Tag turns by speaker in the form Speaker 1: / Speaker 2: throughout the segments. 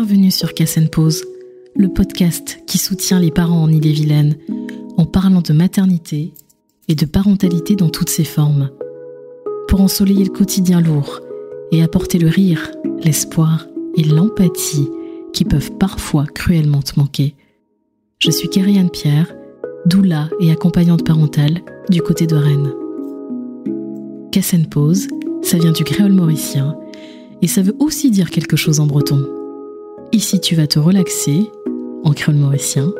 Speaker 1: Bienvenue sur Casse & Pause, le podcast qui soutient les parents en Ille-et-Vilaine en parlant de maternité et de parentalité dans toutes ses formes. Pour ensoleiller le quotidien lourd et apporter le rire, l'espoir et l'empathie qui peuvent parfois cruellement te manquer. Je suis Kérianne Pierre, doula et accompagnante parentale du côté de Rennes. Casse & Pause, ça vient du créole mauricien et ça veut aussi dire quelque chose en breton. Ici, tu vas te relaxer, en créole mauricien,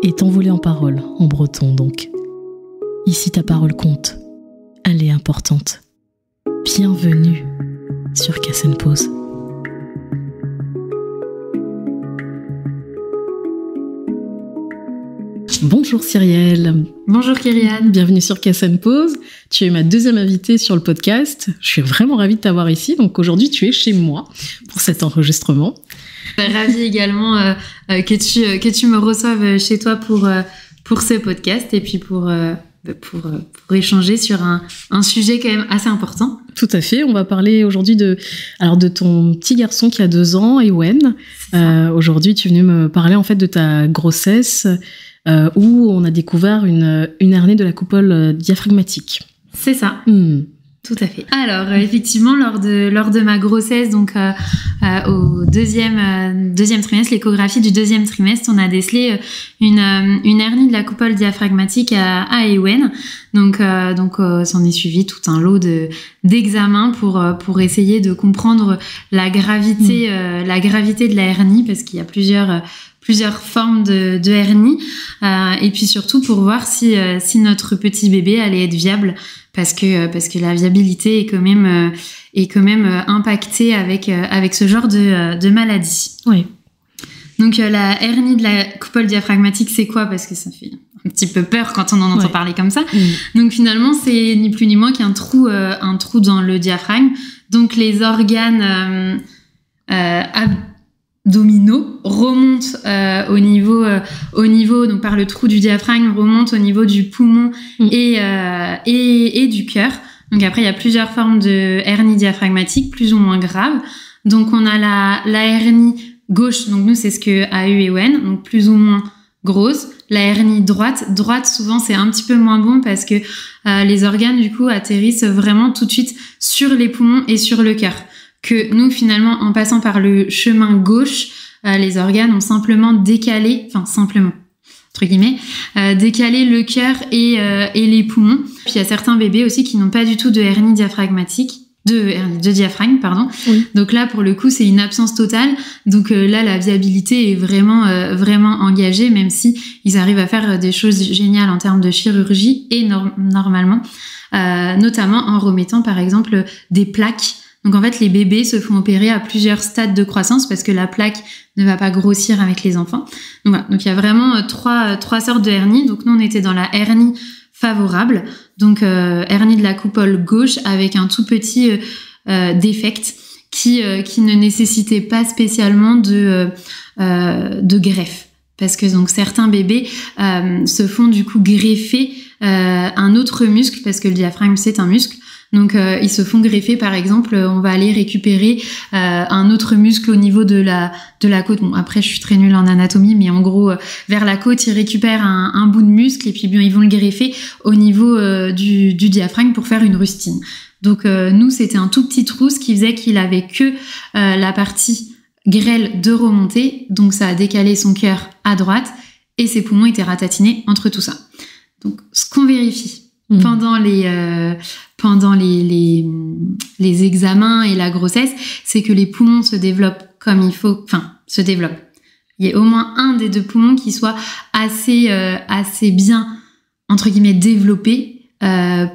Speaker 1: et t'envoler en parole, en breton donc. Ici, ta parole compte. Elle est importante. Bienvenue sur Casse & Pause. Bonjour Cyrielle.
Speaker 2: Bonjour Kérianne.
Speaker 1: Bienvenue sur Casse & Pause. Tu es ma deuxième invitée sur le podcast. Je suis vraiment ravie de t'avoir ici. Donc aujourd'hui, tu es chez moi pour cet enregistrement.
Speaker 2: Ravie également que tu me reçoives chez toi pour ce podcast et puis pour échanger sur un sujet quand même assez important.
Speaker 1: Tout à fait. On va parler aujourd'hui de ton petit garçon qui a 2 ans, Ewen. Aujourd'hui, tu es venu me parler en fait de ta grossesse où on a découvert une hernie de la coupole diaphragmatique.
Speaker 2: C'est ça. Tout à fait. Alors, effectivement, lors de ma grossesse, donc au deuxième trimestre, l'échographie du 2e trimestre, on a décelé une hernie de la coupole diaphragmatique à Ewen. Donc, s'en est suivi tout un lot d'examens pour essayer de comprendre la gravité de la hernie, parce qu'il y a plusieurs formes de hernie, et puis surtout pour voir si notre petit bébé allait être viable, parce que la viabilité est quand même impactée avec ce genre de maladie.
Speaker 1: Oui.
Speaker 2: Donc la hernie de la coupole diaphragmatique, c'est quoi? Parce que ça fait un petit peu peur quand on en entend parler comme ça. Donc finalement, c'est ni plus ni moins qu'un trou dans le diaphragme. Donc les organes abdominaux remontent au niveau donc par le trou du diaphragme, remontent au niveau du poumon et du cœur. Donc après, il y a plusieurs formes de hernie diaphragmatique, plus ou moins graves. Donc on a la hernie gauche, donc nous c'est ce que a eu Ewen, donc plus ou moins grosse. La hernie droite, souvent c'est un petit peu moins bon parce que les organes du coup atterrissent vraiment tout de suite sur les poumons et sur le cœur. Que nous, finalement, en passant par le chemin gauche, les organes ont simplement décalé le cœur et les poumons. Puis il y a certains bébés aussi qui n'ont pas du tout de hernie diaphragmatique, de diaphragme, pardon. Oui. Donc là, pour le coup, c'est une absence totale. Donc là, la viabilité est vraiment engagée, même si ils arrivent à faire des choses géniales en termes de chirurgie et normalement, notamment en remettant, par exemple, des plaques. Donc en fait, les bébés se font opérer à plusieurs stades de croissance parce que la plaque ne va pas grossir avec les enfants. Donc voilà. Donc il y a vraiment trois sortes de hernies. Donc nous, on était dans la hernie favorable, donc hernie de la coupole gauche avec un tout petit défect qui ne nécessitait pas spécialement de greffe, parce que donc certains bébés se font du coup greffer un autre muscle, parce que le diaphragme c'est un muscle. Donc ils se font greffer, par exemple, on va aller récupérer un autre muscle au niveau de la côte. Bon, après je suis très nulle en anatomie, mais en gros vers la côte ils récupèrent un bout de muscle et puis bien ils vont le greffer au niveau du diaphragme pour faire une rustine. Donc nous c'était un tout petit trou, ce qui faisait qu'il avait que la partie grêle de remontée, donc ça a décalé son cœur à droite et ses poumons étaient ratatinés entre tout ça. Donc ce qu'on vérifie pendant les examens et la grossesse, c'est que les poumons se développent comme il faut, se développent. Il y a au moins un des 2 poumons qui soit assez bien, entre guillemets, développé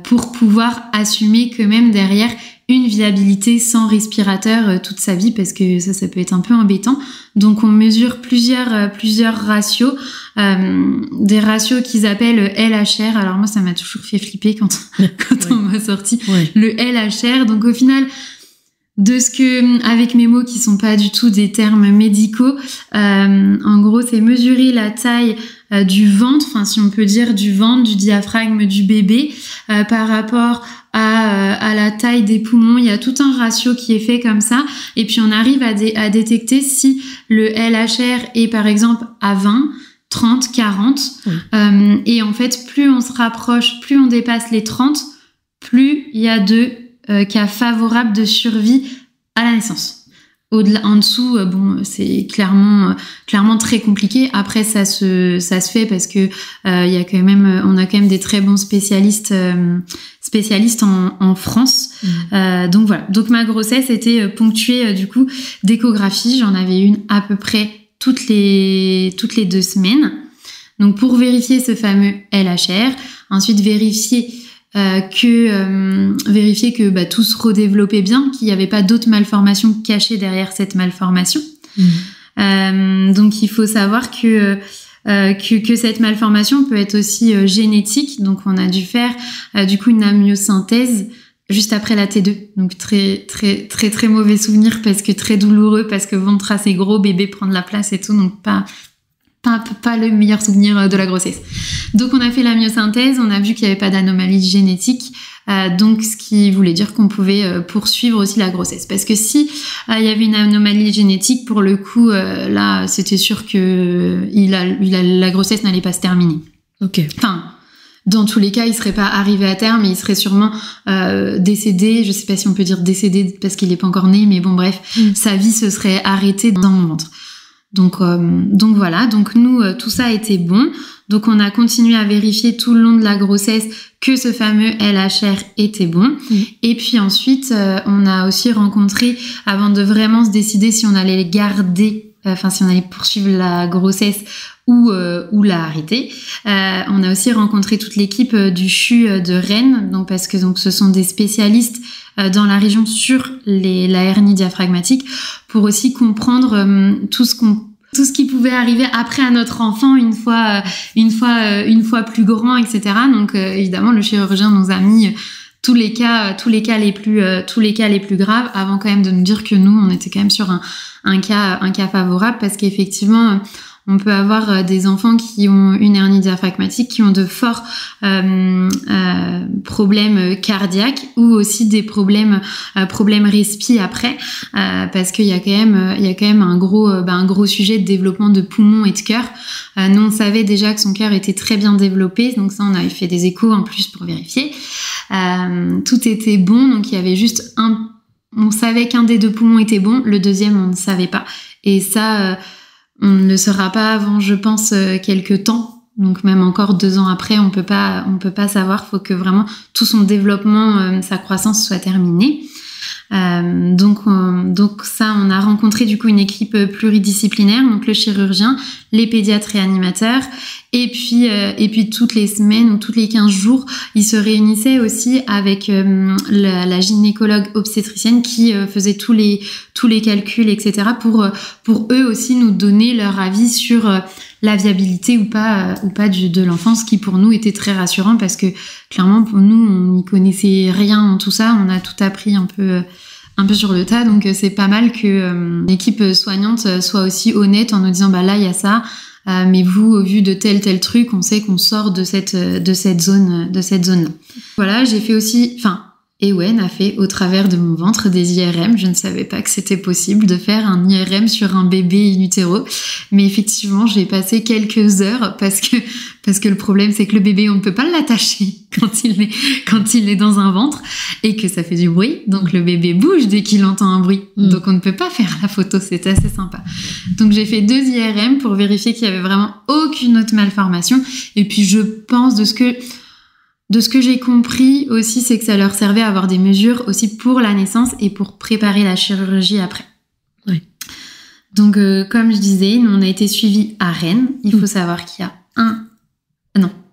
Speaker 2: pour pouvoir assumer quand même derrière une viabilité sans respirateur toute sa vie, parce que ça peut être un peu embêtant. Donc on mesure plusieurs ratios, des ratios qu'ils appellent LHR. Alors moi ça m'a toujours fait flipper quand on m'a sorti le LHR. Donc au final, de ce que, avec mes mots qui sont pas du tout des termes médicaux, en gros c'est mesurer la taille du ventre, si on peut dire du ventre, du diaphragme du bébé par rapport à la taille des poumons. Il y a tout un ratio qui est fait comme ça. Et puis, on arrive à détecter si le LHR est, par exemple, à 20, 30, 40. Oui. Et en fait, plus on se rapproche, plus on dépasse les 30, plus il y a de cas favorables de survie à la naissance. En dessous, c'est clairement très compliqué. Après, ça se fait parce que on a quand même des très bons spécialistes en France. Donc voilà. Donc ma grossesse était ponctuée du coup d'échographie. J'en avais une à peu près toutes les 2 semaines. Donc pour vérifier ce fameux LHR, ensuite vérifier que tout se redéveloppait bien, qu'il n'y avait pas d'autres malformations cachées derrière cette malformation. Donc il faut savoir que cette malformation peut être aussi génétique. Donc on a dû faire du coup une amniosynthèse juste après la T2. Donc très très très très mauvais souvenir parce que très douloureux, parce que ventre assez gros, bébé prend de la place et tout, donc pas le meilleur souvenir de la grossesse. Donc on a fait la myosynthèse, on a vu qu'il n'y avait pas d'anomalie génétique, donc ce qui voulait dire qu'on pouvait poursuivre aussi la grossesse. Parce que si il y avait une anomalie génétique, pour le coup, là c'était sûr que la grossesse n'allait pas se terminer.
Speaker 1: Ok.
Speaker 2: Enfin, dans tous les cas, il serait pas arrivé à terme, mais il serait sûrement décédé. Je sais pas si on peut dire décédé parce qu'il est pas encore né, mais bon bref, sa vie se serait arrêtée dans mon ventre. Donc voilà, donc nous tout ça était bon. Donc on a continué à vérifier tout le long de la grossesse que ce fameux LHR était bon. Et puis ensuite on a aussi rencontré, avant de vraiment se décider si on allait garder, si on allait poursuivre la grossesse ou la arrêter, on a aussi rencontré toute l'équipe du CHU de Rennes, donc parce que ce sont des spécialistes dans la région sur la hernie diaphragmatique, pour aussi comprendre tout ce qui pouvait arriver après à notre enfant une fois plus grand, etc. Donc évidemment le chirurgien nous a mis tous les cas les plus graves, avant quand même de nous dire que nous on était quand même sur un cas favorable, parce qu'effectivement on peut avoir des enfants qui ont une hernie diaphragmatique, qui ont de forts problèmes cardiaques, ou aussi des problèmes respi après, parce qu'il y a quand même un gros sujet de développement de poumons et de cœur. Nous on savait déjà que son cœur était très bien développé, donc ça on avait fait des échos en plus pour vérifier. Tout était bon, donc il y avait juste on savait qu'un des 2 poumons était bon, le deuxième on ne savait pas, et ça on ne le saura pas avant, je pense, quelques temps. Donc même encore 2 ans après, on peut pas savoir. Faut que vraiment tout son développement, sa croissance soit terminée. Donc ça, on a rencontré du coup une équipe pluridisciplinaire, donc le chirurgien, les pédiatres réanimateurs, et puis toutes les semaines ou tous les 15 jours, ils se réunissaient aussi avec la gynécologue obstétricienne qui faisait tous les calculs, etc. pour eux aussi nous donner leur avis sur la viabilité ou pas de l'enfant, ce qui pour nous était très rassurant, parce que clairement pour nous on n'y connaissait rien en tout ça, on a tout appris un peu sur le tas, donc c'est pas mal que l'équipe soignante soit aussi honnête en nous disant là il y a ça, mais vous, au vu de tel truc, on sait qu'on sort de cette zone là. Voilà, j'ai fait aussi, Ewen a fait au travers de mon ventre des IRM. Je ne savais pas que c'était possible de faire un IRM sur un bébé in utero, mais effectivement j'ai passé quelques heures, parce que le problème c'est que le bébé on ne peut pas l'attacher quand il est dans un ventre, et que ça fait du bruit, donc le bébé bouge dès qu'il entend un bruit, donc on ne peut pas faire la photo. C'était assez sympa. Donc j'ai fait 2 IRM pour vérifier qu'il y avait vraiment aucune autre malformation, et puis je pense de ce que j'ai compris aussi, c'est que ça leur servait à avoir des mesures aussi pour la naissance et pour préparer la chirurgie après.
Speaker 1: Oui.
Speaker 2: Donc, comme je disais, nous, on a été suivis à Rennes. Il faut savoir qu'il y a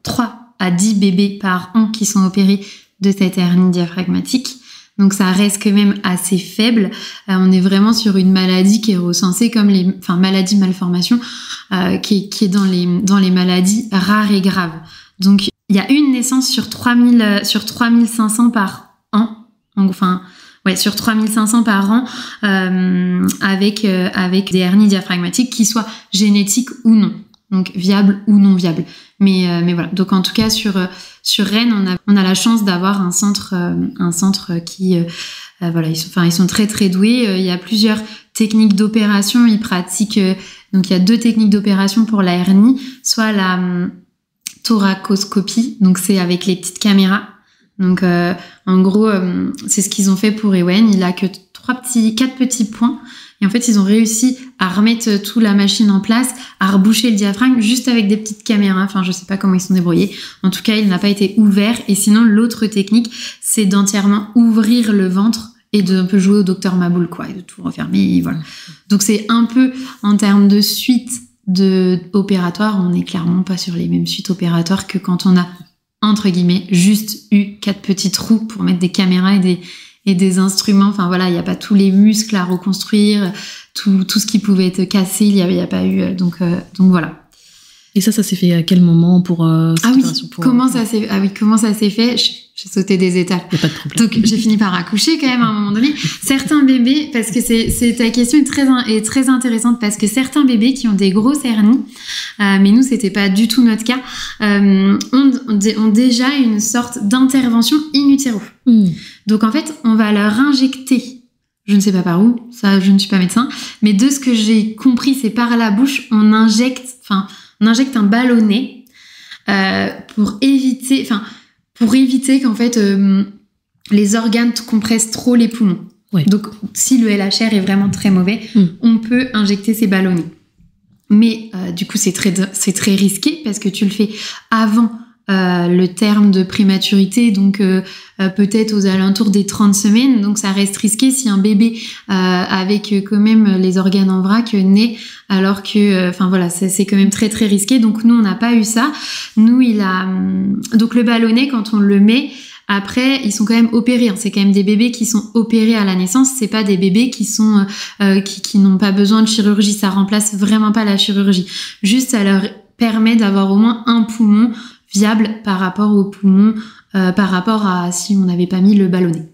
Speaker 2: 3 à 10 bébés par an qui sont opérés de cette hernie diaphragmatique. Donc, ça reste quand même assez faible. On est vraiment sur une maladie qui est recensée comme maladie malformation, qui est dans les maladies rares et graves. Donc, il y a une naissance sur 3500 par an. Sur 3500 par an, avec des hernies diaphragmatiques qui soient génétiques ou non. Donc, viables ou non viables. Mais voilà. Donc, en tout cas, sur sur Rennes, on a la chance d'avoir un centre qui voilà, ils sont très très doués. Il y a plusieurs techniques d'opération. Ils pratiquent donc il y a 2 techniques d'opération pour la hernie, soit la thoracoscopie, donc c'est avec les petites caméras. Donc en gros, c'est ce qu'ils ont fait pour Ewen. Il a que 4 petits points. Et en fait, ils ont réussi à remettre toute la machine en place, à reboucher le diaphragme juste avec des petites caméras. Enfin, je sais pas comment ils sont débrouillés. En tout cas, il n'a pas été ouvert. Et sinon, l'autre technique, c'est d'entièrement ouvrir le ventre et de un peu jouer au docteur Maboul, quoi, et de tout refermer. Et voilà. Donc, c'est un peu, en termes de suite opératoire, on n'est clairement pas sur les mêmes suites opératoires que quand on a, entre guillemets, juste eu 4 petits trous pour mettre des caméras et des instruments. Enfin voilà, il n'y a pas tous les muscles à reconstruire, tout ce qui pouvait être cassé, il y a pas eu. Donc voilà.
Speaker 1: Et ça s'est fait à quel moment pour cette opération
Speaker 2: comment ça s'est fait? J'ai sauté des étapes.
Speaker 1: Il n'y a pas de problème.
Speaker 2: Donc j'ai fini par accoucher quand même à un moment donné. Certains bébés, parce que ta question est très intéressante, parce que certains bébés qui ont des grosses hernies, mais nous c'était pas du tout notre cas, ont déjà une sorte d'intervention in utero. Donc en fait, on va leur injecter, je ne sais pas par où, ça je ne suis pas médecin, mais de ce que j'ai compris, c'est par la bouche, on injecte un ballonnet pour éviter qu'en fait les organes compressent trop les poumons. Ouais. Donc si le LHR est vraiment très mauvais, on peut injecter ces ballonnets. Mais du coup c'est très risqué parce que tu le fais avant le terme de prématurité, donc peut-être aux alentours des 30 semaines, donc ça reste risqué si un bébé avec quand même les organes en vrac naît, alors que enfin voilà, c'est quand même très très risqué. Donc nous on n'a pas eu ça. Nous donc le ballonnet, quand on le met, après ils sont quand même opérés, hein. C'est quand même des bébés qui sont opérés à la naissance, c'est pas des bébés qui sont qui n'ont pas besoin de chirurgie, ça remplace vraiment pas la chirurgie, juste ça leur permet d'avoir au moins un poumon viable par rapport aux poumons, par rapport à si on n'avait pas mis le ballonnet.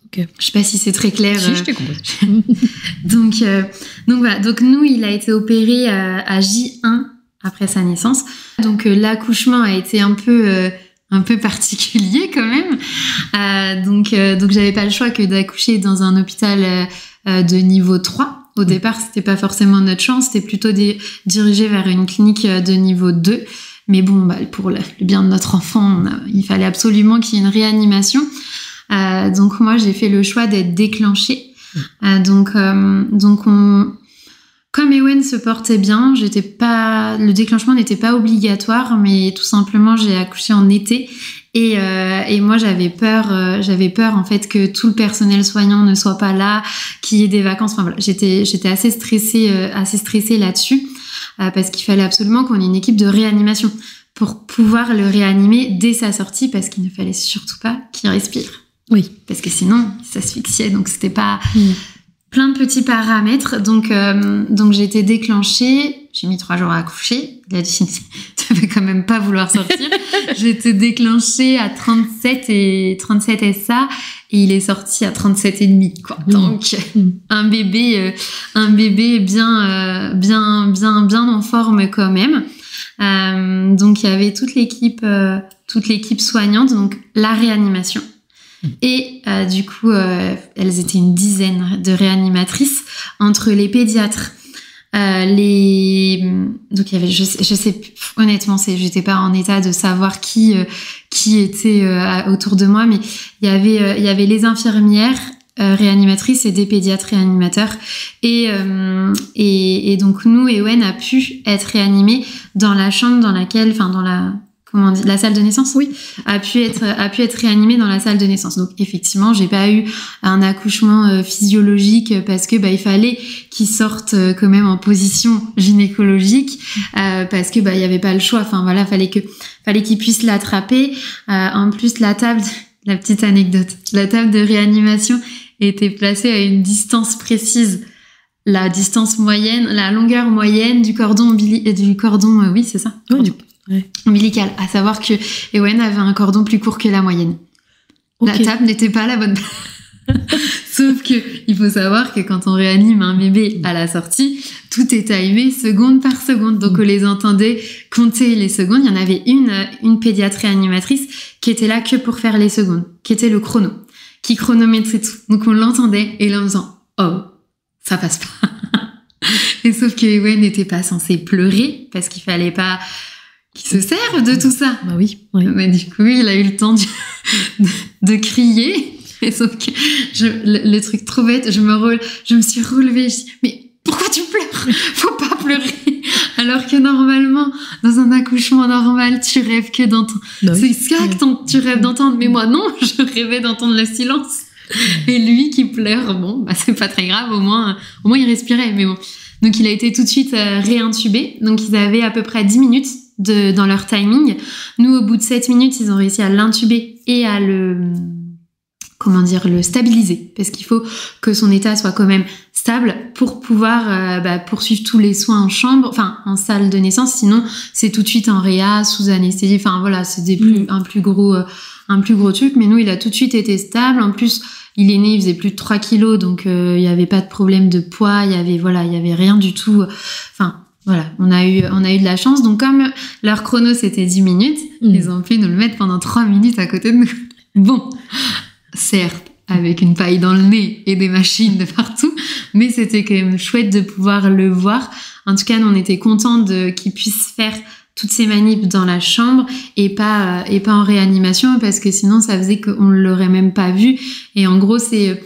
Speaker 1: Okay.
Speaker 2: Je sais pas si c'est très clair.
Speaker 1: Si, je t'ai compris.
Speaker 2: donc voilà. Donc nous, il a été opéré à J1 après sa naissance. Donc l'accouchement a été un peu particulier quand même. Donc j'avais pas le choix que d'accoucher dans un hôpital de niveau 3. Au départ, c'était pas forcément notre chance, c'était plutôt dirigé vers une clinique de niveau 2. Mais bon, pour le bien de notre enfant, il fallait absolument qu'il y ait une réanimation. Donc moi, j'ai fait le choix d'être déclenchée. Donc comme Ewen se portait bien, le déclenchement n'était pas obligatoire, mais tout simplement, j'ai accouché en été. Et moi, j'avais peur en fait que tout le personnel soignant ne soit pas là, qu'il y ait des vacances. Enfin voilà, j'étais assez stressée là-dessus. Parce qu'il fallait absolument qu'on ait une équipe de réanimation pour pouvoir le réanimer dès sa sortie, parce qu'il ne fallait surtout pas qu'il respire.
Speaker 1: Oui.
Speaker 2: Parce que sinon, il s'asphyxiait, donc c'était pas plein de petits paramètres. Donc j'ai été déclenchée, j'ai mis 3 jours à accoucher. Il a dit, tu vas quand même pas vouloir sortir. J'ai été déclenchée à 37 SA, et il est sorti à 37,5, quoi. Donc, un bébé bien en forme quand même. Donc, il y avait toute l'équipe soignante, donc la réanimation. Et du coup, elles étaient une dizaine de réanimatrices entre les pédiatres, donc il y avait, je sais honnêtement, j'étais pas en état de savoir qui était autour de moi, mais il y avait les infirmières réanimatrices et des pédiatres réanimateurs, et donc nous, Ewen a pu être réanimé dans la chambre dans laquelle, enfin dans la salle de naissance,
Speaker 1: oui,
Speaker 2: a pu être réanimée dans la salle de naissance. Donc effectivement, j'ai pas eu un accouchement physiologique, parce que il fallait qu'il sorte quand même en position gynécologique, parce que il y avait pas le choix. Enfin voilà, fallait qu'il puisse l'attraper. En plus, la petite anecdote, la table de réanimation était placée à une distance précise. La distance moyenne, la longueur moyenne du cordon oui, c'est ça.
Speaker 1: Ouais.
Speaker 2: Ombilical, à savoir que Ewen avait un cordon plus court que la moyenne. Okay. La table n'était pas à la bonne place. Sauf que il faut savoir que quand on réanime un bébé à la sortie, tout est timé seconde par seconde. Donc on les entendait compter les secondes. Il y en avait une pédiatre réanimatrice qui était là que pour faire les secondes, qui était le chrono, qui chronométrait tout. Donc on l'entendait et là en disant oh, ça passe pas. Et sauf que Ewen n'était pas censé pleurer parce qu'il fallait pas qu'il se serve de tout ça.
Speaker 1: Bah oui.
Speaker 2: Mais du coup, il a eu le temps de crier. Et sauf que le truc trop bête, je me suis relevée. Je dis, mais pourquoi tu pleures? Faut pas pleurer. Alors que normalement, dans un accouchement normal, tu rêves que d'entendre. Bah oui. C'est ça que tu rêves d'entendre. Mais moi, non, je rêvais d'entendre le silence. Et lui qui pleure, bon, bah c'est pas très grave. Au moins il respirait. Mais bon. Donc il a été tout de suite réintubé. Donc ils avaient à peu près 10 minutes dans leur timing. Nous, au bout de 7 minutes, ils ont réussi à l'intuber et à le stabiliser. Parce qu'il faut que son état soit quand même stable pour pouvoir poursuivre tous les soins en chambre, enfin en salle de naissance. Sinon, c'est tout de suite en réa, sous anesthésie. Enfin voilà, c'est un plus gros truc. Mais nous, il a tout de suite été stable. En plus, il est né, il faisait plus de 3 kilos, donc il y avait pas de problème de poids. Il y avait rien du tout. Enfin voilà, on a eu de la chance. Donc comme leur chrono c'était 10 minutes, ils ont pu nous le mettre pendant 3 minutes à côté de nous. Bon, certes, avec une paille dans le nez et des machines de partout, mais c'était quand même chouette de pouvoir le voir. En tout cas, nous, on était contents qu'il puisse faire toutes ces manips dans la chambre et pas en réanimation, parce que sinon ça faisait qu'on l'aurait même pas vu. Et en gros, c'est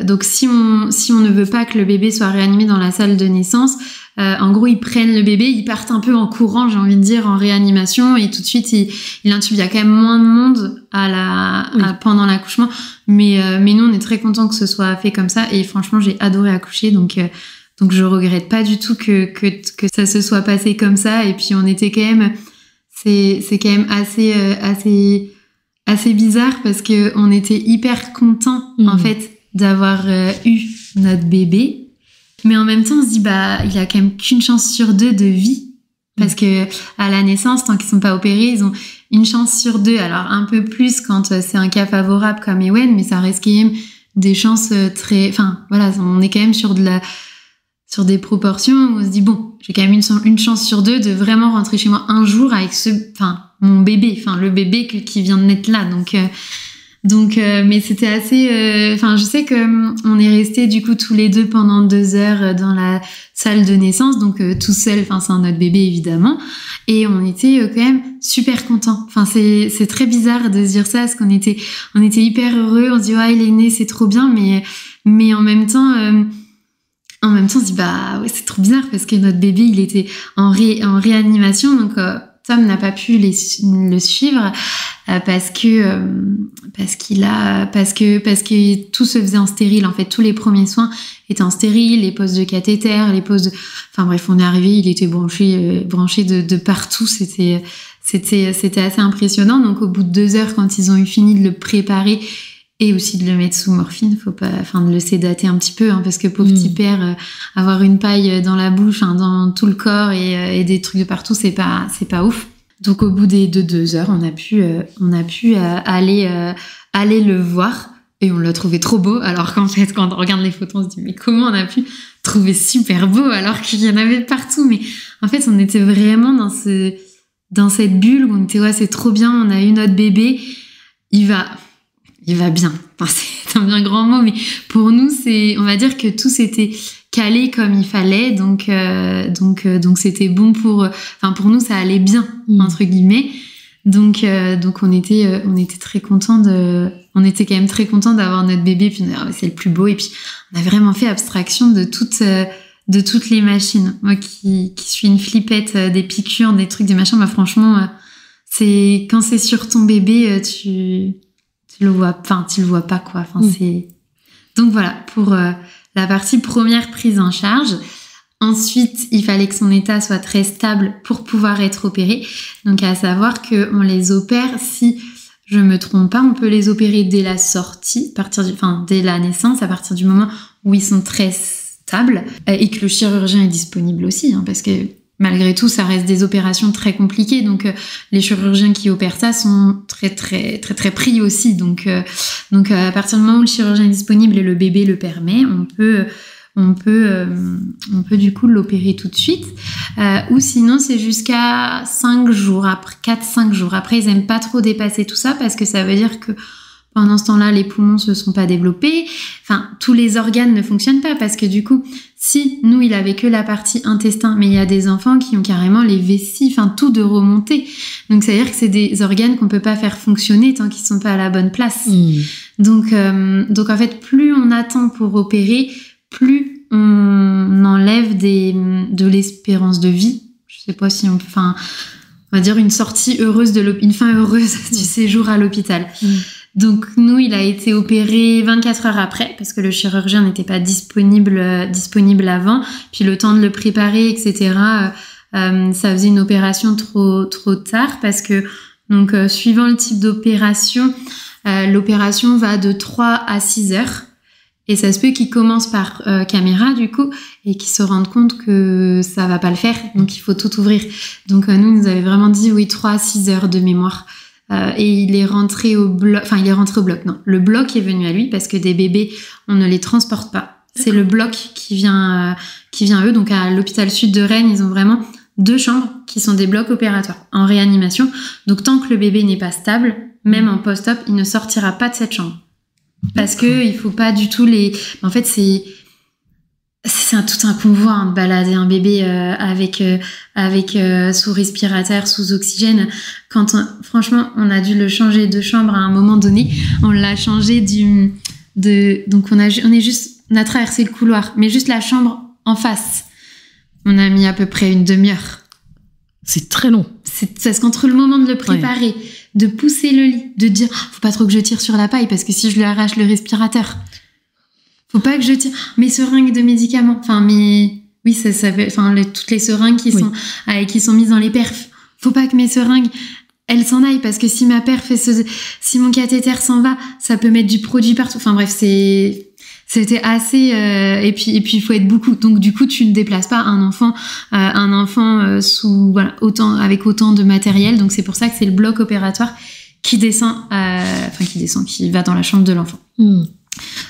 Speaker 2: donc si on ne veut pas que le bébé soit réanimé dans la salle de naissance, en gros ils prennent le bébé, ils partent un peu en courant, j'ai envie de dire, en réanimation, et tout de suite ils l'intubent. Il y a quand même moins de monde pendant l'accouchement, mais nous on est très contents que ce soit fait comme ça, et franchement j'ai adoré accoucher, donc je regrette pas du tout que ça se soit passé comme ça. Et puis on était quand même, c'est quand même assez bizarre, parce que on était hyper contents en fait d'avoir eu notre bébé, mais en même temps on se dit il a quand même qu'une chance sur 2 de vie, parce que à la naissance, tant qu'ils sont pas opérés, ils ont une chance sur 2. Alors un peu plus quand c'est un cas favorable comme Ewen, mais ça reste quand même des chances très, enfin voilà, on est quand même sur des proportions où on se dit bon, j'ai quand même une chance sur 2 de vraiment rentrer chez moi un jour avec mon bébé, le bébé qui vient de naître là. Donc mais c'était assez, je sais que on est restés du coup tous les deux pendant 2 heures dans la salle de naissance, donc tout seul, c'est notre bébé évidemment, et on était quand même super contents. C'est très bizarre de se dire ça, parce qu'on était hyper heureux, on se dit il est né, c'est trop bien, mais en même temps on se dit ouais, c'est trop bizarre, parce que notre bébé il était en réanimation, donc Tom n'a pas pu le suivre parce que tout se faisait en stérile. En fait, tous les premiers soins étaient en stérile, les poses de cathéter, les poses de, bref, on est arrivé, il était branché de partout. C'était assez impressionnant. Donc au bout de 2 heures, quand ils ont eu fini de le préparer et aussi de le mettre sous morphine, de le sédater un petit peu, parce que pauvre petit père, avoir une paille dans la bouche, dans tout le corps et des trucs de partout, c'est pas ouf. Donc au bout de 2 heures, on a pu aller le voir, et on l'a trouvé trop beau. Alors qu'en fait, quand on regarde les photos, on se dit mais comment on a pu trouver super beau alors qu'il y en avait partout. Mais en fait, on était vraiment dans cette bulle où on était c'est trop bien, on a eu notre bébé, il va bien. C'est un bien grand mot, mais pour nous, on va dire que tout s'était calé comme il fallait, donc c'était bon pour nous, ça allait bien, entre guillemets. Donc on était très contents on était quand même très contents d'avoir notre bébé, puis c'est le plus beau, et puis on a vraiment fait abstraction de toutes les machines. Moi qui suis une flippette des piqûres, des trucs, des machins, franchement, c'est quand c'est sur ton bébé, tu le vois pas quoi. C'est donc voilà pour la partie première prise en charge. Ensuite, il fallait que son état soit très stable pour pouvoir être opéré. Donc à savoir que on les opère, si je me trompe pas, on peut les opérer dès la sortie, dès la naissance, à partir du moment où ils sont très stables, et que le chirurgien est disponible aussi, parce que malgré tout, ça reste des opérations très compliquées. Donc, les chirurgiens qui opèrent ça sont très, très, très, très pris aussi. Donc, à partir du moment où le chirurgien est disponible et le bébé le permet, on peut du coup l'opérer tout de suite. Ou sinon, c'est jusqu'à 5 jours, après 4-5 jours. Après, ils aiment pas trop dépasser tout ça parce que ça veut dire que pendant ce temps-là, les poumons se sont pas développés. Enfin, tous les organes ne fonctionnent pas parce que du coup, si nous, il avait que la partie intestin, mais il y a des enfants qui ont carrément les vessies, enfin tout de remonter. Donc, ça veut dire que c'est des organes qu'on peut pas faire fonctionner tant qu'ils sont pas à la bonne place. Donc en fait, plus on attend pour opérer, plus on enlève de l'espérance de vie. Je sais pas si on va dire une sortie heureuse une fin heureuse du séjour à l'hôpital. Donc, nous, il a été opéré 24 heures après, parce que le chirurgien n'était pas disponible avant. Puis, le temps de le préparer, etc., ça faisait une opération trop tard, parce que, donc, suivant le type d'opération, l'opération va de 3 à 6 heures. Et ça se peut qu'il commence par caméra, du coup, et qu'il se rende compte que ça va pas le faire. Donc, il faut tout ouvrir. Donc, nous, il nous avait vraiment dit, oui, 3 à 6 heures de mémoire. Et il est rentré au bloc. Non, le bloc est venu à lui parce que des bébés, on ne les transporte pas. C'est le bloc qui vient eux. Donc, à l'hôpital sud de Rennes, ils ont vraiment 2 chambres qui sont des blocs opératoires en réanimation. Donc, tant que le bébé n'est pas stable, même en post-op, il ne sortira pas de cette chambre. Parce que il faut pas du tout en fait, c'est tout un convoi de balader un bébé avec sous respirateur, sous oxygène. Franchement, on a dû le changer de chambre à un moment donné. On l'a changé donc on a traversé le couloir, mais juste la chambre en face. On a mis à peu près une demi-heure.
Speaker 1: C'est très long.
Speaker 2: C'est parce qu'entre le moment de le préparer, de pousser le lit, de dire faut pas trop que je tire sur la paille parce que si je lui arrache le respirateur, faut pas que je tire mes seringues de médicaments. Toutes les seringues qui sont mises dans les perfs. Faut pas que mes seringues elles s'en aillent parce que si ma perf si mon cathéter s'en va, ça peut mettre du produit partout. Enfin bref, c'était assez et puis il faut être beaucoup. Donc du coup, tu ne déplaces pas un enfant avec autant de matériel. Donc c'est pour ça que c'est le bloc opératoire qui va dans la chambre de l'enfant.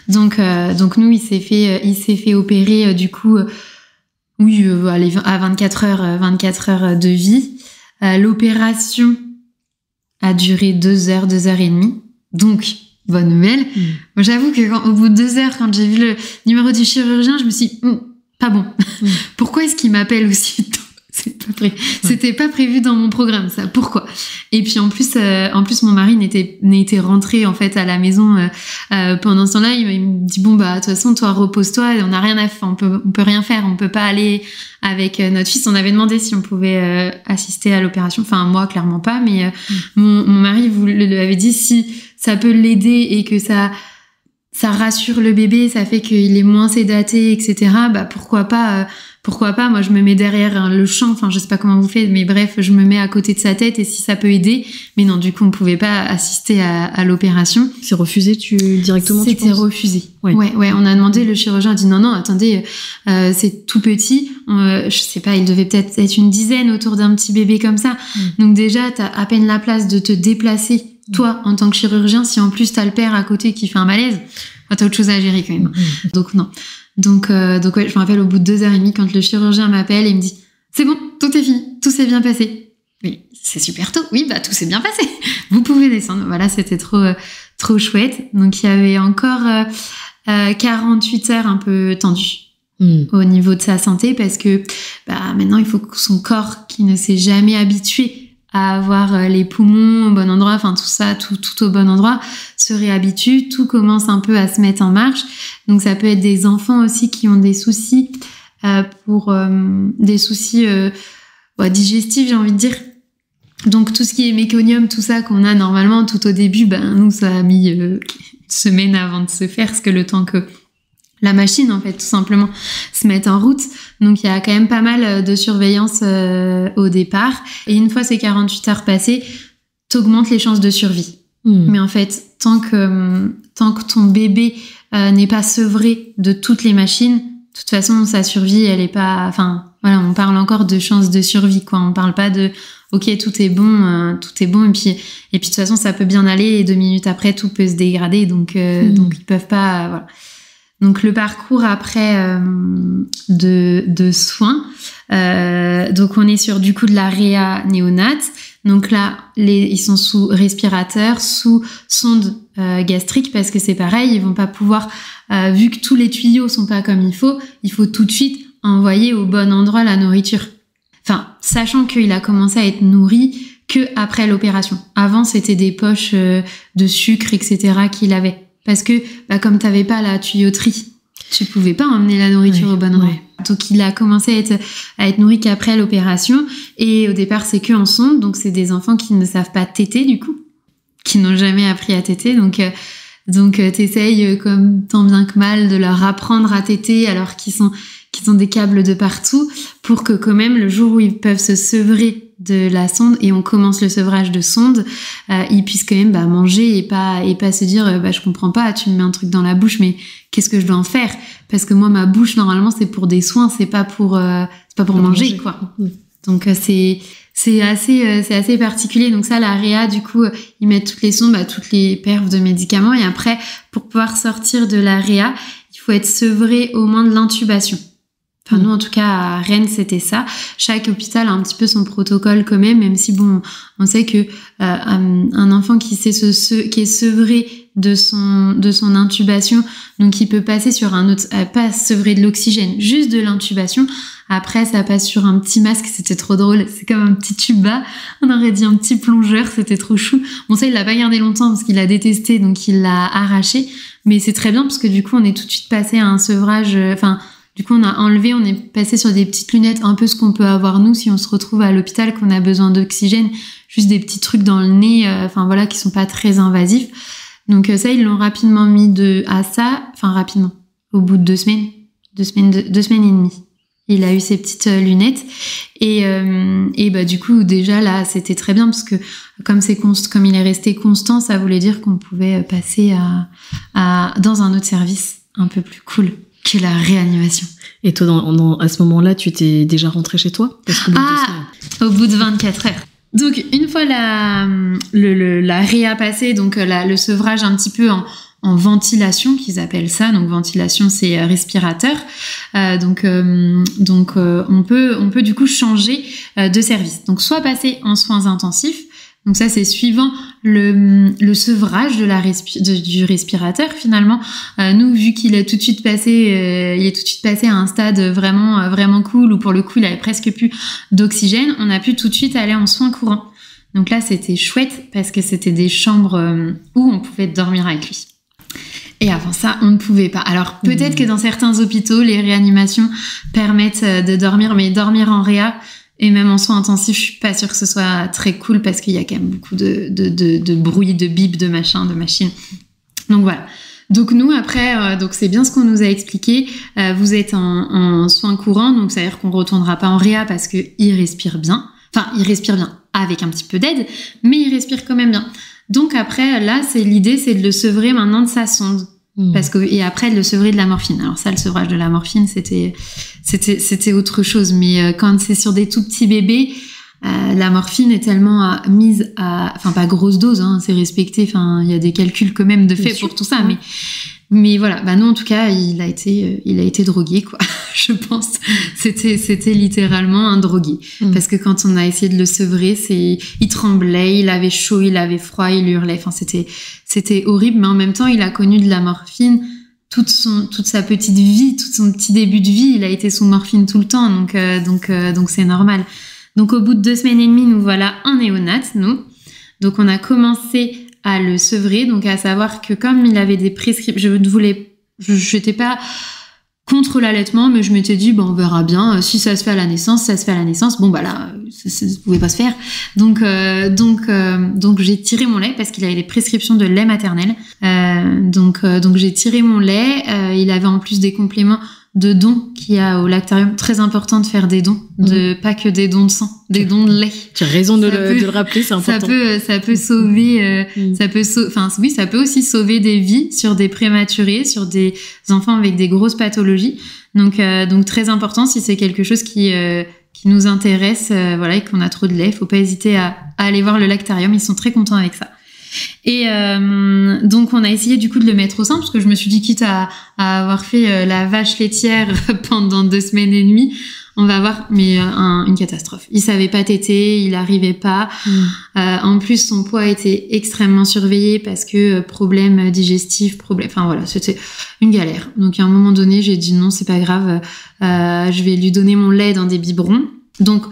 Speaker 2: Donc nous, il s'est fait opérer du coup à 24 heures de vie. L'opération a duré 2 heures et demie. Donc bonne nouvelle. Moi, j'avoue que au bout de 2 heures, quand j'ai vu le numéro du chirurgien, je me suis dit, pas bon. Pourquoi est-ce qu'il m'appelle aussi tôt ? C'était pas prévu dans mon programme, ça. Pourquoi ? Et puis en plus mon mari n'était rentré en fait à la maison pendant ce temps-là. Il me dit bon de toute façon toi repose-toi, on n'a rien à faire, on peut rien faire, on peut pas aller avec notre fils. On avait demandé si on pouvait assister à l'opération. Enfin moi clairement pas, mais mon mari lui avait dit si ça peut l'aider et que ça rassure le bébé, ça fait qu'il est moins sédaté, etc. Pourquoi pas. Moi, je me mets derrière le champ. Enfin, je sais pas comment vous faites, mais bref, je me mets à côté de sa tête et si ça peut aider. Mais non, du coup, on pouvait pas assister à l'opération.
Speaker 1: C'est refusé, directement?
Speaker 2: C'était refusé. Ouais. On a demandé, le chirurgien a dit non, attendez, c'est tout petit. Je sais pas, il devait peut-être être une dizaine autour d'un petit bébé comme ça. Donc déjà, t'as à peine la place de te déplacer, toi, en tant que chirurgien. Si en plus t'as le père à côté qui fait un malaise, t'as autre chose à gérer quand même. Donc non. Donc ouais, je me rappelle au bout de 2 heures et demie quand le chirurgien m'appelle et me dit c'est bon, tout est fini, tout s'est bien passé. Oui, c'est super tôt. Oui, tout s'est bien passé. Vous pouvez descendre. Voilà, c'était trop chouette. Donc il y avait encore 48 heures un peu tendues au niveau de sa santé parce que maintenant il faut que son corps qui ne s'est jamais habitué à avoir les poumons au bon endroit, enfin tout ça, tout au bon endroit, se réhabitue, tout commence un peu à se mettre en marche. Donc ça peut être des enfants aussi qui ont des soucis digestifs, j'ai envie de dire. Donc tout ce qui est méconium, tout ça qu'on a normalement tout au début, nous ça a mis une semaine avant de se faire, parce que le temps que la machine, en fait, tout simplement, se mette en route. Donc, il y a quand même pas mal de surveillance au départ. Et une fois ces 48 heures passées, t'augmentes les chances de survie. Mais en fait, tant que ton bébé n'est pas sevré de toutes les machines, De toute façon, sa survie, elle est pas... Enfin, voilà, on parle encore de chance de survie, quoi. On parle pas de « Ok, tout est bon, et puis de toute façon, ça peut bien aller, et 2 minutes après, tout peut se dégrader, donc ils peuvent pas... voilà. Donc, le parcours après de soins, donc on est sur, du coup, de la réa néonate. Donc là, ils sont sous respirateur, sous sonde gastrique, parce que c'est pareil, ils vont pas pouvoir... vu que tous les tuyaux sont pas comme il faut tout de suite envoyer au bon endroit la nourriture. Enfin, sachant qu'il a commencé à être nourri que après l'opération. Avant, c'était des poches de sucre, etc. qu'il avait. Parce que, comme t'avais pas la tuyauterie, tu pouvais pas emmener la nourriture au bon endroit. Ouais. Donc, il a commencé à être nourri qu'après l'opération. Et au départ, c'est que en sonde. Donc, c'est des enfants qui ne savent pas téter, du coup. Qui n'ont jamais appris à téter. Donc t'essayes comme tant bien que mal de leur apprendre à téter alors qu'ils ont des câbles de partout pour que quand même le jour où ils peuvent se sevrer de la sonde et on commence le sevrage de sonde, ils puissent quand même manger et pas se dire je comprends pas, tu me mets un truc dans la bouche mais qu'est-ce que je dois en faire? Parce que moi ma bouche normalement c'est pour des soins, c'est pas pour manger quoi. Donc c'est assez particulier. Donc ça, la réa, du coup, ils mettent toutes les sondes, toutes les perfs de médicaments. Et après, pour pouvoir sortir de la réa, il faut être sevré au moins de l'intubation. Enfin, nous, en tout cas, à Rennes, c'était ça. Chaque hôpital a un petit peu son protocole quand même si bon, on sait que un enfant qui est sevré de son intubation, donc il peut passer sur un autre, pas sevré de l'oxygène, juste de l'intubation. Après, ça passe sur un petit masque, c'était trop drôle. C'est comme un petit tuba. On aurait dit un petit plongeur, c'était trop chou. Bon, ça, il l'a pas gardé longtemps parce qu'il l'a détesté, donc il l'a arraché. Mais c'est très bien parce que du coup, on est tout de suite passé à un sevrage, du coup, on a enlevé, on est passé sur des petites lunettes, un peu ce qu'on peut avoir nous si on se retrouve à l'hôpital, qu'on a besoin d'oxygène, juste des petits trucs dans le nez, qui sont pas très invasifs. Donc ça, ils l'ont rapidement mis rapidement, au bout de 2 semaines, 2 semaines et demie. Il a eu ses petites lunettes et du coup déjà là c'était très bien parce que comme il est resté constant, ça voulait dire qu'on pouvait passer à dans un autre service un peu plus cool que la réanimation.
Speaker 1: Et toi à ce moment-là, tu t'es déjà rentrée chez toi?
Speaker 2: Au bout de 24 heures. Donc une fois la réa passée, donc le sevrage un petit peu en ventilation qu'ils appellent ça. Donc ventilation, c'est respirateur. Donc on peut du coup changer de service. Donc soit passer en soins intensifs. Donc ça c'est suivant le sevrage du respirateur finalement. Nous vu qu'il est tout de suite passé à un stade vraiment vraiment cool où pour le coup il avait presque plus d'oxygène, on a pu tout de suite aller en soins courants. Donc là c'était chouette parce que c'était des chambres où on pouvait dormir avec lui. Et avant ça, on ne pouvait pas. Alors peut-être que dans certains hôpitaux, les réanimations permettent de dormir, mais dormir en réa et même en soins intensifs, je suis pas sûre que ce soit très cool parce qu'il y a quand même beaucoup de bruit, de bip, de machin, de machine. Donc voilà. Donc nous après, donc c'est bien ce qu'on nous a expliqué. Vous êtes en soins courants, donc ça veut dire qu'on retournera pas en réa parce que il respire bien. Enfin, il respire bien avec un petit peu d'aide, mais il respire quand même bien. Donc après, là, l'idée, c'est de le sevrer maintenant de sa sonde. Et après de le sevrer de la morphine. Alors ça, le sevrage de la morphine, c'était autre chose. Mais quand c'est sur des tout petits bébés, la morphine est tellement mise pas grosse dose, hein, c'est respecté. Enfin, il y a des calculs quand même de fait pour tout ça. Mais voilà, nous en tout cas, il a été drogué, quoi. Je pense. C'était littéralement un drogué. Parce que quand on a essayé de le sevrer, il tremblait, il avait chaud, il avait froid, il hurlait. Enfin, c'était horrible, mais en même temps, il a connu de la morphine toute sa petite vie, tout son petit début de vie, il a été sous morphine tout le temps, donc c'est normal. Donc au bout de 2 semaines et demie, nous voilà en néonate, nous. Donc on a commencé à le sevrer, donc à savoir que comme il avait des prescriptions, j'étais pas contre l'allaitement, mais je m'étais dit, on verra bien, si ça se fait à la naissance, ça se fait à la naissance, là, ça pouvait pas se faire. Donc j'ai tiré mon lait, parce qu'il avait des prescriptions de lait maternel, donc j'ai tiré mon lait, il avait en plus des compléments de dons qu'il y a au lactarium. Très important de faire des dons, pas que des dons de sang, des dons de lait.
Speaker 1: Tu as raison de le rappeler, c'est important.
Speaker 2: Ça peut sauver, ça peut aussi sauver des vies sur des prématurés, sur des enfants avec des grosses pathologies. Donc très important, si c'est quelque chose qui nous intéresse, et qu'on a trop de lait, faut pas hésiter à aller voir le lactarium, ils sont très contents avec ça. Et donc on a essayé du coup de le mettre au sein, parce que je me suis dit, quitte à avoir fait la vache laitière pendant 2 semaines et demie, on va avoir une catastrophe. Il savait pas téter, il arrivait pas. En plus son poids était extrêmement surveillé parce que problème digestif, c'était une galère. Donc à un moment donné, j'ai dit non, c'est pas grave, je vais lui donner mon lait dans des biberons. Donc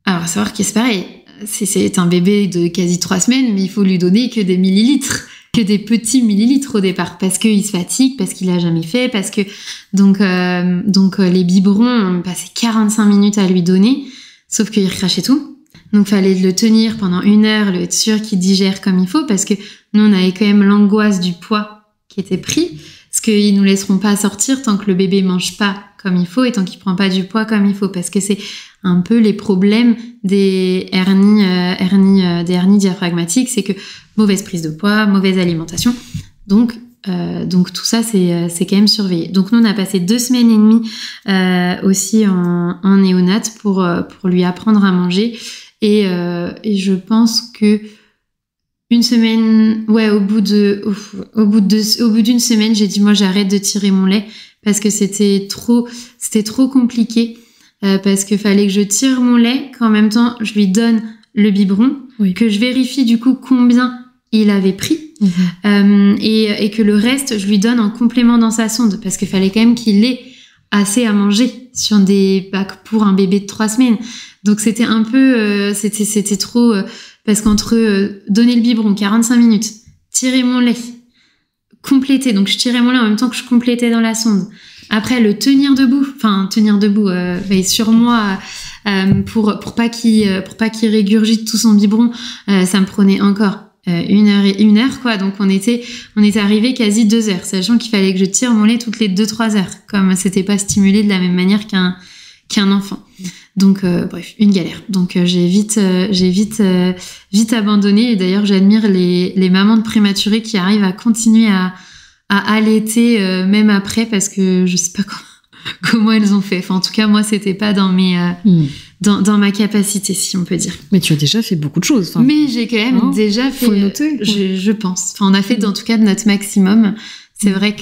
Speaker 2: alors à savoir que c'est pareil, c'est un bébé de quasi 3 semaines, mais il faut lui donner que des millilitres, que des petits millilitres au départ, parce qu'il se fatigue, parce qu'il a jamais fait, parce que donc les biberons, on passait 45 minutes à lui donner, sauf qu'il recrachait tout. Donc fallait le tenir pendant 1 heure, être sûr qu'il digère comme il faut, parce que nous on avait quand même l'angoisse du poids qui était pris, parce qu'ils nous laisseront pas sortir tant que le bébé mange pas comme il faut et tant qu'il prend pas du poids comme il faut, parce que c'est un peu les problèmes des hernies diaphragmatiques, c'est que mauvaise prise de poids, mauvaise alimentation. Donc tout ça c'est quand même surveillé. Donc nous on a passé 2 semaines et demie aussi en néonat pour lui apprendre à manger, et je pense que une semaine, au bout d'une semaine, j'ai dit moi j'arrête de tirer mon lait, parce que c'était trop compliqué, parce que fallait que je tire mon lait, qu'en même temps je lui donne le biberon, que je vérifie du coup combien il avait pris, et que le reste je lui donne en complément dans sa sonde, parce qu'il fallait quand même qu'il ait assez à manger sur des bacs pour un bébé de 3 semaines. Donc c'était un peu c'était trop, parce qu'entre donner le biberon 45 minutes, tirer mon lait, compléter, donc je tirais mon lait en même temps que je complétais dans la sonde, après le tenir debout sur moi, pour pas qu'il régurgite tout son biberon, ça me prenait encore 1 heure quoi. Donc on était arrivé quasi 2 heures, sachant qu'il fallait que je tire mon lait toutes les 2-3 heures, comme c'était pas stimulé de la même manière qu'un enfant. Donc bref, une galère. Donc j'ai vite abandonné, et d'ailleurs j'admire les mamans de prématurés qui arrivent à continuer à allaiter même après, parce que je sais pas comment elles ont fait. Enfin en tout cas moi c'était pas dans dans ma capacité, si on peut dire.
Speaker 1: Mais tu as déjà fait beaucoup de choses.
Speaker 2: Mais j'ai quand même déjà fait.
Speaker 1: Faut le noter.
Speaker 2: Je pense. Enfin on a fait en tout cas de notre maximum. C'est vrai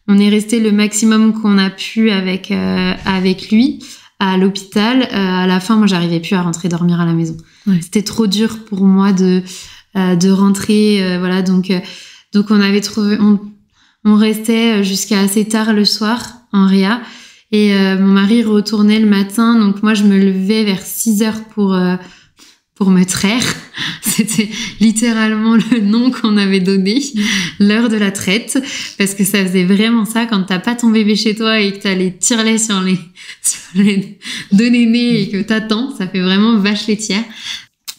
Speaker 2: on est resté le maximum qu'on a pu avec lui à l'hôpital. À la fin, moi, j'arrivais plus à rentrer dormir à la maison. C'était trop dur pour moi de rentrer. Donc on avait trouvé. On restait jusqu'à assez tard le soir en réa, et mon mari retournait le matin. Donc moi, je me levais vers 6 heures pour me traire. C'était littéralement le nom qu'on avait donné, l'heure de la traite, parce que ça faisait vraiment ça quand t'as pas ton bébé chez toi et que t'as les tire-laits sur les 2 nénés et que t'attends, ça fait vraiment vache laitière.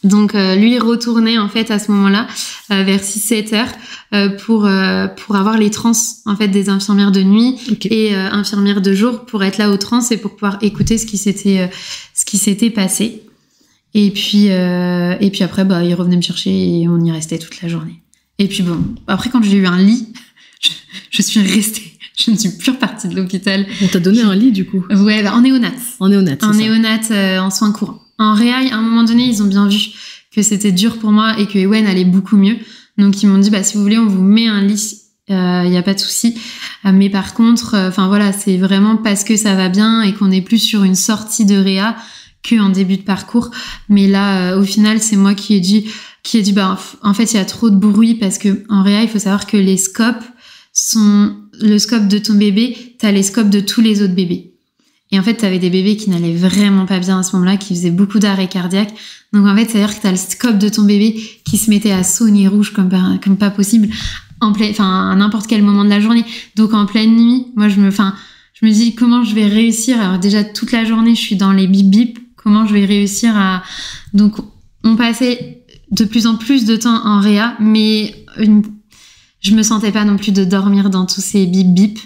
Speaker 2: Donc lui retournait en fait à ce moment-là vers 6-7 heures pour avoir les trans en fait des infirmières de nuit et infirmières de jour, pour être là aux trans et pour pouvoir écouter ce qui s'était passé. Et puis après, il revenait me chercher et on y restait toute la journée. Et puis bon, après quand j'ai eu un lit, je suis restée. Je ne suis plus repartie de l'hôpital.
Speaker 1: On t'a donné un lit du coup?
Speaker 2: Ouais, en néonat.
Speaker 1: En néonat, c'est ça.
Speaker 2: Néonat, en soins courants. En réa, à un moment donné, ils ont bien vu que c'était dur pour moi et que Ewen allait beaucoup mieux. Donc ils m'ont dit, si vous voulez, on vous met un lit. Y a pas de souci. Mais par contre, c'est vraiment parce que ça va bien et qu'on est plus sur une sortie de réa qu'en début de parcours. Mais là, au final, c'est moi qui ai dit, en fait, il y a trop de bruit, parce que en réa, il faut savoir que les scopes sont le scope de ton bébé, t'as les scopes de tous les autres bébés. Et en fait, t'avais des bébés qui n'allaient vraiment pas bien à ce moment-là, qui faisaient beaucoup d'arrêts cardiaques. Donc en fait, c'est-à-dire que t'as le scope de ton bébé qui se mettait à sonner rouge comme pas possible à n'importe quel moment de la journée. Donc en pleine nuit, moi je me dis comment je vais réussir. Alors déjà toute la journée, je suis dans les bip bip. Comment je vais réussir à... Donc on passait de plus en plus de temps en réa, mais je me sentais pas non plus de dormir dans tous ces bip bip.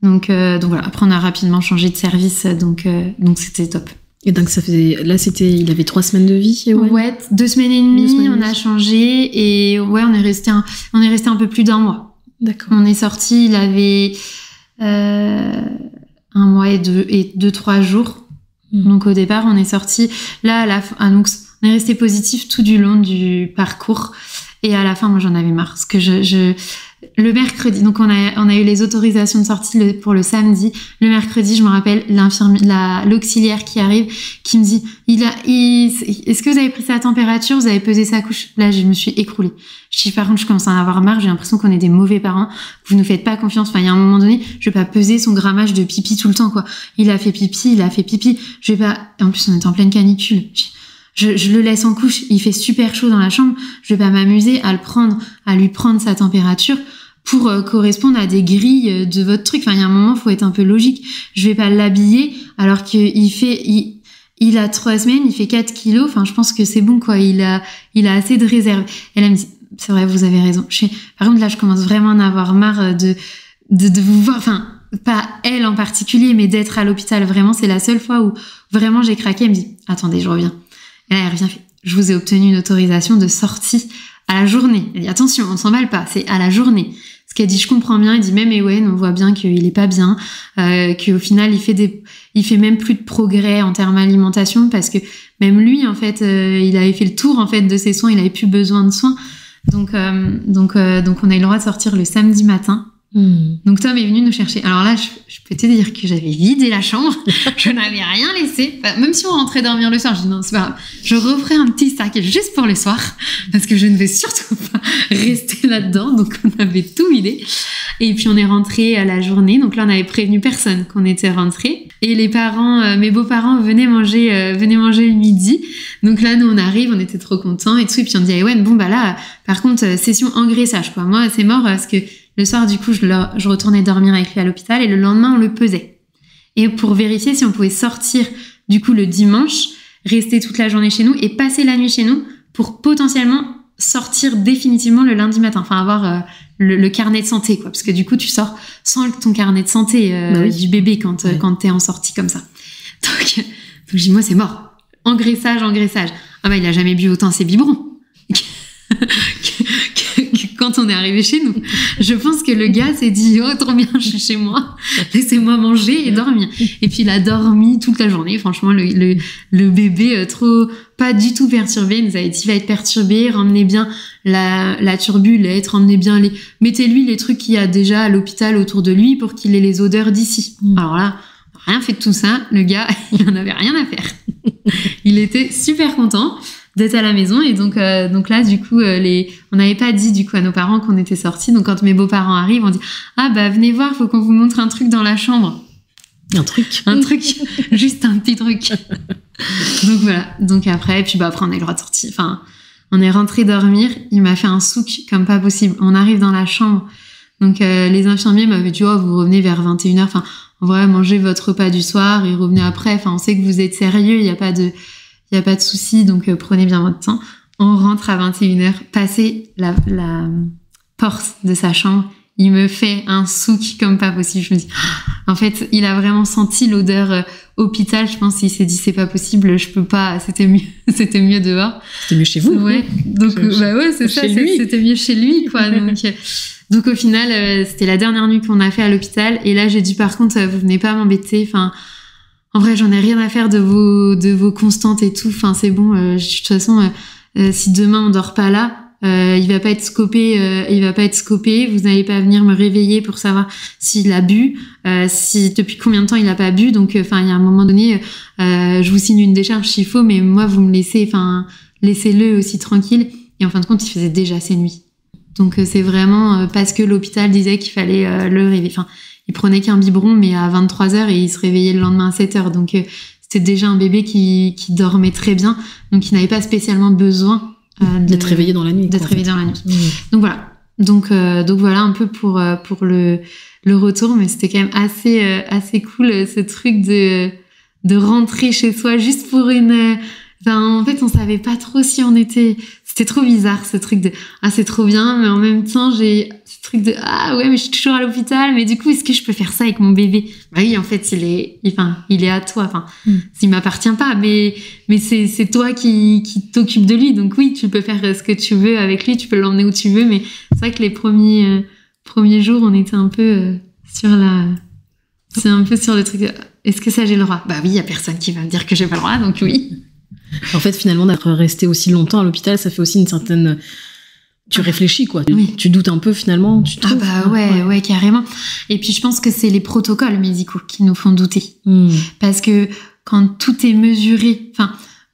Speaker 2: Donc voilà. Après, on a rapidement changé de service, donc c'était top.
Speaker 1: Et donc il avait 3 semaines de vie.
Speaker 2: Ouais, 2 semaines et demie. On a changé et ouais, on est resté un peu plus d'1 mois.
Speaker 1: D'accord.
Speaker 2: On est sorti, il avait 1 mois et 2-3 jours. Donc au départ, on est sorti là à la fin. Donc on est resté positif tout du long du parcours. Et à la fin, moi, j'en avais marre parce que le mercredi, donc on a eu les autorisations de sortie pour le samedi. Le mercredi, je me rappelle l'auxiliaire qui arrive, qui me dit est-ce que vous avez pris sa température, vous avez pesé sa couche? Là, je me suis écroulée. Je dis par contre, je commence à en avoir marre. J'ai l'impression qu'on est des mauvais parents. Vous nous faites pas confiance. Enfin, il y a un moment donné, je vais pas peser son grammage de pipi tout le temps, quoi. Il a fait pipi. Je vais pas. En plus, on était en pleine canicule. Je le laisse en couche, il fait super chaud dans la chambre, je vais pas m'amuser à lui prendre sa température pour correspondre à des grilles de votre truc. Enfin, il y a un moment, faut être un peu logique. Je vais pas l'habiller alors il a 3 semaines, il fait 4 kilos. Enfin, je pense que c'est bon, quoi. Il a assez de réserve. Et là, elle me dit, c'est vrai, vous avez raison. Par contre, là, je commence vraiment à en avoir marre de vous voir. Enfin, pas elle en particulier, mais d'être à l'hôpital. Vraiment, c'est la seule fois où vraiment j'ai craqué. Elle me dit, attendez, je reviens. Et là, elle revient, fait, je vous ai obtenu une autorisation de sortie à la journée. Elle dit, attention, on ne s'emballe pas, c'est à la journée. Ce qu'elle dit, je comprends bien. Elle dit, mais ouais, on voit bien qu'il est pas bien, qu'au final, il fait même plus de progrès en termes d'alimentation parce que même lui, en fait, il avait fait le tour, en fait, de ses soins, il avait plus besoin de soins. Donc, on a eu le droit de sortir le samedi matin. Donc Tom est venu nous chercher. Alors là, je peux te dire que j'avais vidé la chambre, je n'avais rien laissé. Enfin, même si on rentrait dormir le soir, je dis non, c'est pas grave. Je referai un petit sac juste pour le soir, parce que je ne vais surtout pas rester là-dedans. Donc on avait tout vidé. Et puis on est rentré à la journée. Donc là, on avait prévenu personne qu'on était rentré. Et les parents, mes beaux-parents venaient manger le midi. Donc là, nous on arrive, on était trop contents et tout. Et puis on dit, ouais, bon bah là, par contre, session engraissage, quoi. Moi, c'est mort parce que le soir, du coup, je retournais dormir avec lui à l'hôpital et le lendemain, on le pesait. Et pour vérifier si on pouvait sortir, du coup, le dimanche, rester toute la journée chez nous et passer la nuit chez nous pour potentiellement sortir définitivement le lundi matin. Enfin, avoir le carnet de santé, quoi. Parce que du coup, tu sors sans ton carnet de santé du bébé quand t'es en sortie comme ça. Donc je dis, moi, c'est mort. Engraissage. Ah bah, il a jamais bu autant ses biberons. Quand on est arrivé chez nous, je pense que le gars s'est dit, oh trop bien, je suis chez moi, laissez-moi manger et dormir. Et puis il a dormi toute la journée. Franchement, le bébé pas du tout perturbé. Il nous avait dit, il va être perturbé, ramenez bien la turbulette, ramenez bien mettez-lui les trucs qu'il y a déjà à l'hôpital autour de lui pour qu'il ait les odeurs d'ici. Alors là, rien fait de tout ça. Le gars, il en avait rien à faire. Il était super content d'être à la maison. Et donc là, du coup, on n'avait pas dit, du coup, à nos parents qu'on était sortis. Donc, quand mes beaux-parents arrivent, on dit, ah, bah, venez voir, faut qu'on vous montre un truc dans la chambre.
Speaker 1: Un truc,
Speaker 2: juste un petit truc. Donc, voilà. Donc, après, puis, bah, après, on a eu le droit de sortir. Enfin, on est rentré dormir. Il m'a fait un souk comme pas possible. On arrive dans la chambre. Donc, les infirmiers m'avaient dit, oh, vous revenez vers 21h. Enfin, en vrai, mangez votre repas du soir et revenez après. Enfin, on sait que vous êtes sérieux. Il n'y a pas de souci, donc prenez bien votre temps. On rentre à 21h, passé la porte de sa chambre, il me fait un souk comme pas possible. Je me dis, en fait, il a vraiment senti l'odeur hôpital. Je pense qu'il s'est dit, c'est pas possible, je peux pas. C'était mieux dehors.
Speaker 1: C'était mieux chez vous.
Speaker 2: Ouais. Donc ouais, c'est ça. C'était mieux chez lui, quoi. Donc au final, c'était la dernière nuit qu'on a fait à l'hôpital. Et là, j'ai dit, par contre, vous venez pas m'embêter. Enfin. En vrai, j'en ai rien à faire de vos constantes et tout. Enfin, c'est bon. De toute façon, si demain on dort pas là, il va pas être scopé. Vous n'allez pas venir me réveiller pour savoir s'il a bu, si depuis combien de temps il a pas bu. Donc, enfin, il y a un moment donné, je vous signe une décharge s'il faut, mais moi, vous me laissez. Enfin, laissez-le aussi tranquille. Et en fin de compte, il faisait déjà ses nuits. Donc, c'est vraiment parce que l'hôpital disait qu'il fallait le réveiller. Enfin. Il prenait qu'un biberon, mais à 23h et il se réveillait le lendemain à 7h. Donc, c'était déjà un bébé qui dormait très bien. Donc, il n'avait pas spécialement besoin
Speaker 1: d'être réveillé dans la nuit.
Speaker 2: Donc, voilà. Donc voilà un peu pour le retour. Mais c'était quand même assez cool, ce truc de rentrer chez soi juste pour en fait, on savait pas trop si on était... C'était trop bizarre, ce truc de « Ah, c'est trop bien », mais en même temps, c'est truc de ah ouais mais je suis toujours à l'hôpital, mais du coup est-ce que je peux faire ça avec mon bébé? Bah oui, en fait il est à toi, il m'appartient pas, mais c'est toi qui t'occupe de lui, donc oui, tu peux faire ce que tu veux avec lui, tu peux l'emmener où tu veux, mais c'est vrai que les premiers jours on était un peu sur le truc de, est-ce que ça j'ai le droit? Bah oui, il y a personne qui va me dire que j'ai pas le droit, donc oui.
Speaker 1: En fait, finalement, d'être resté aussi longtemps à l'hôpital, ça fait aussi une certaine... Tu réfléchis, quoi.
Speaker 2: Oui.
Speaker 1: Tu doutes un peu, finalement.
Speaker 2: Ouais, carrément. Et puis, je pense que c'est les protocoles médicaux qui nous font douter. Parce que quand tout est mesuré...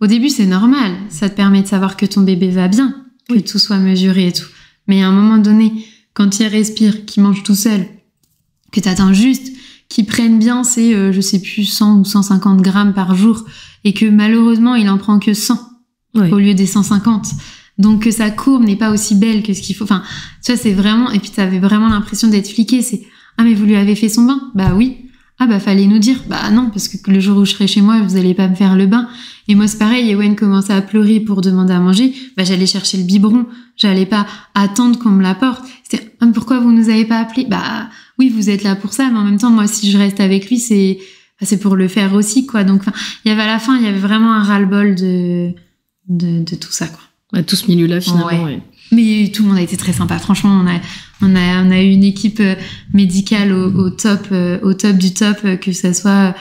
Speaker 2: au début, c'est normal. Ça te permet de savoir que ton bébé va bien, que tout soit mesuré et tout. Mais à un moment donné, quand il respire, qu'il mange tout seul, que t'attends juste qu'il prenne bien ses, je sais plus, 100 ou 150 grammes par jour, et que malheureusement, il en prend que 100 au lieu des 150. Donc, que sa courbe n'est pas aussi belle que ce qu'il faut. Tu vois, c'est vraiment... Et puis, t'avais vraiment l'impression d'être fliqué. C'est « Ah, mais vous lui avez fait son bain ?» Bah oui. « Ah, bah fallait nous dire. » Bah non, parce que le jour où je serai chez moi, vous allez pas me faire le bain. Et moi, c'est pareil. Ewen commençait à pleurer pour demander à manger. Bah, j'allais chercher le biberon. J'allais pas attendre qu'on me l'apporte. C'était « Ah, pourquoi vous nous avez pas appelé ?» Bah oui, vous êtes là pour ça. Mais en même temps, moi, si je reste avec lui, c'est pour le faire aussi, quoi. Donc, il y avait à la fin, il y avait vraiment un ras-le-bol de tout ça, quoi.
Speaker 1: Tout ce milieu-là, finalement, ouais.
Speaker 2: Mais tout le monde a été très sympa. Franchement, on a eu une équipe médicale au top du top, que ça soit,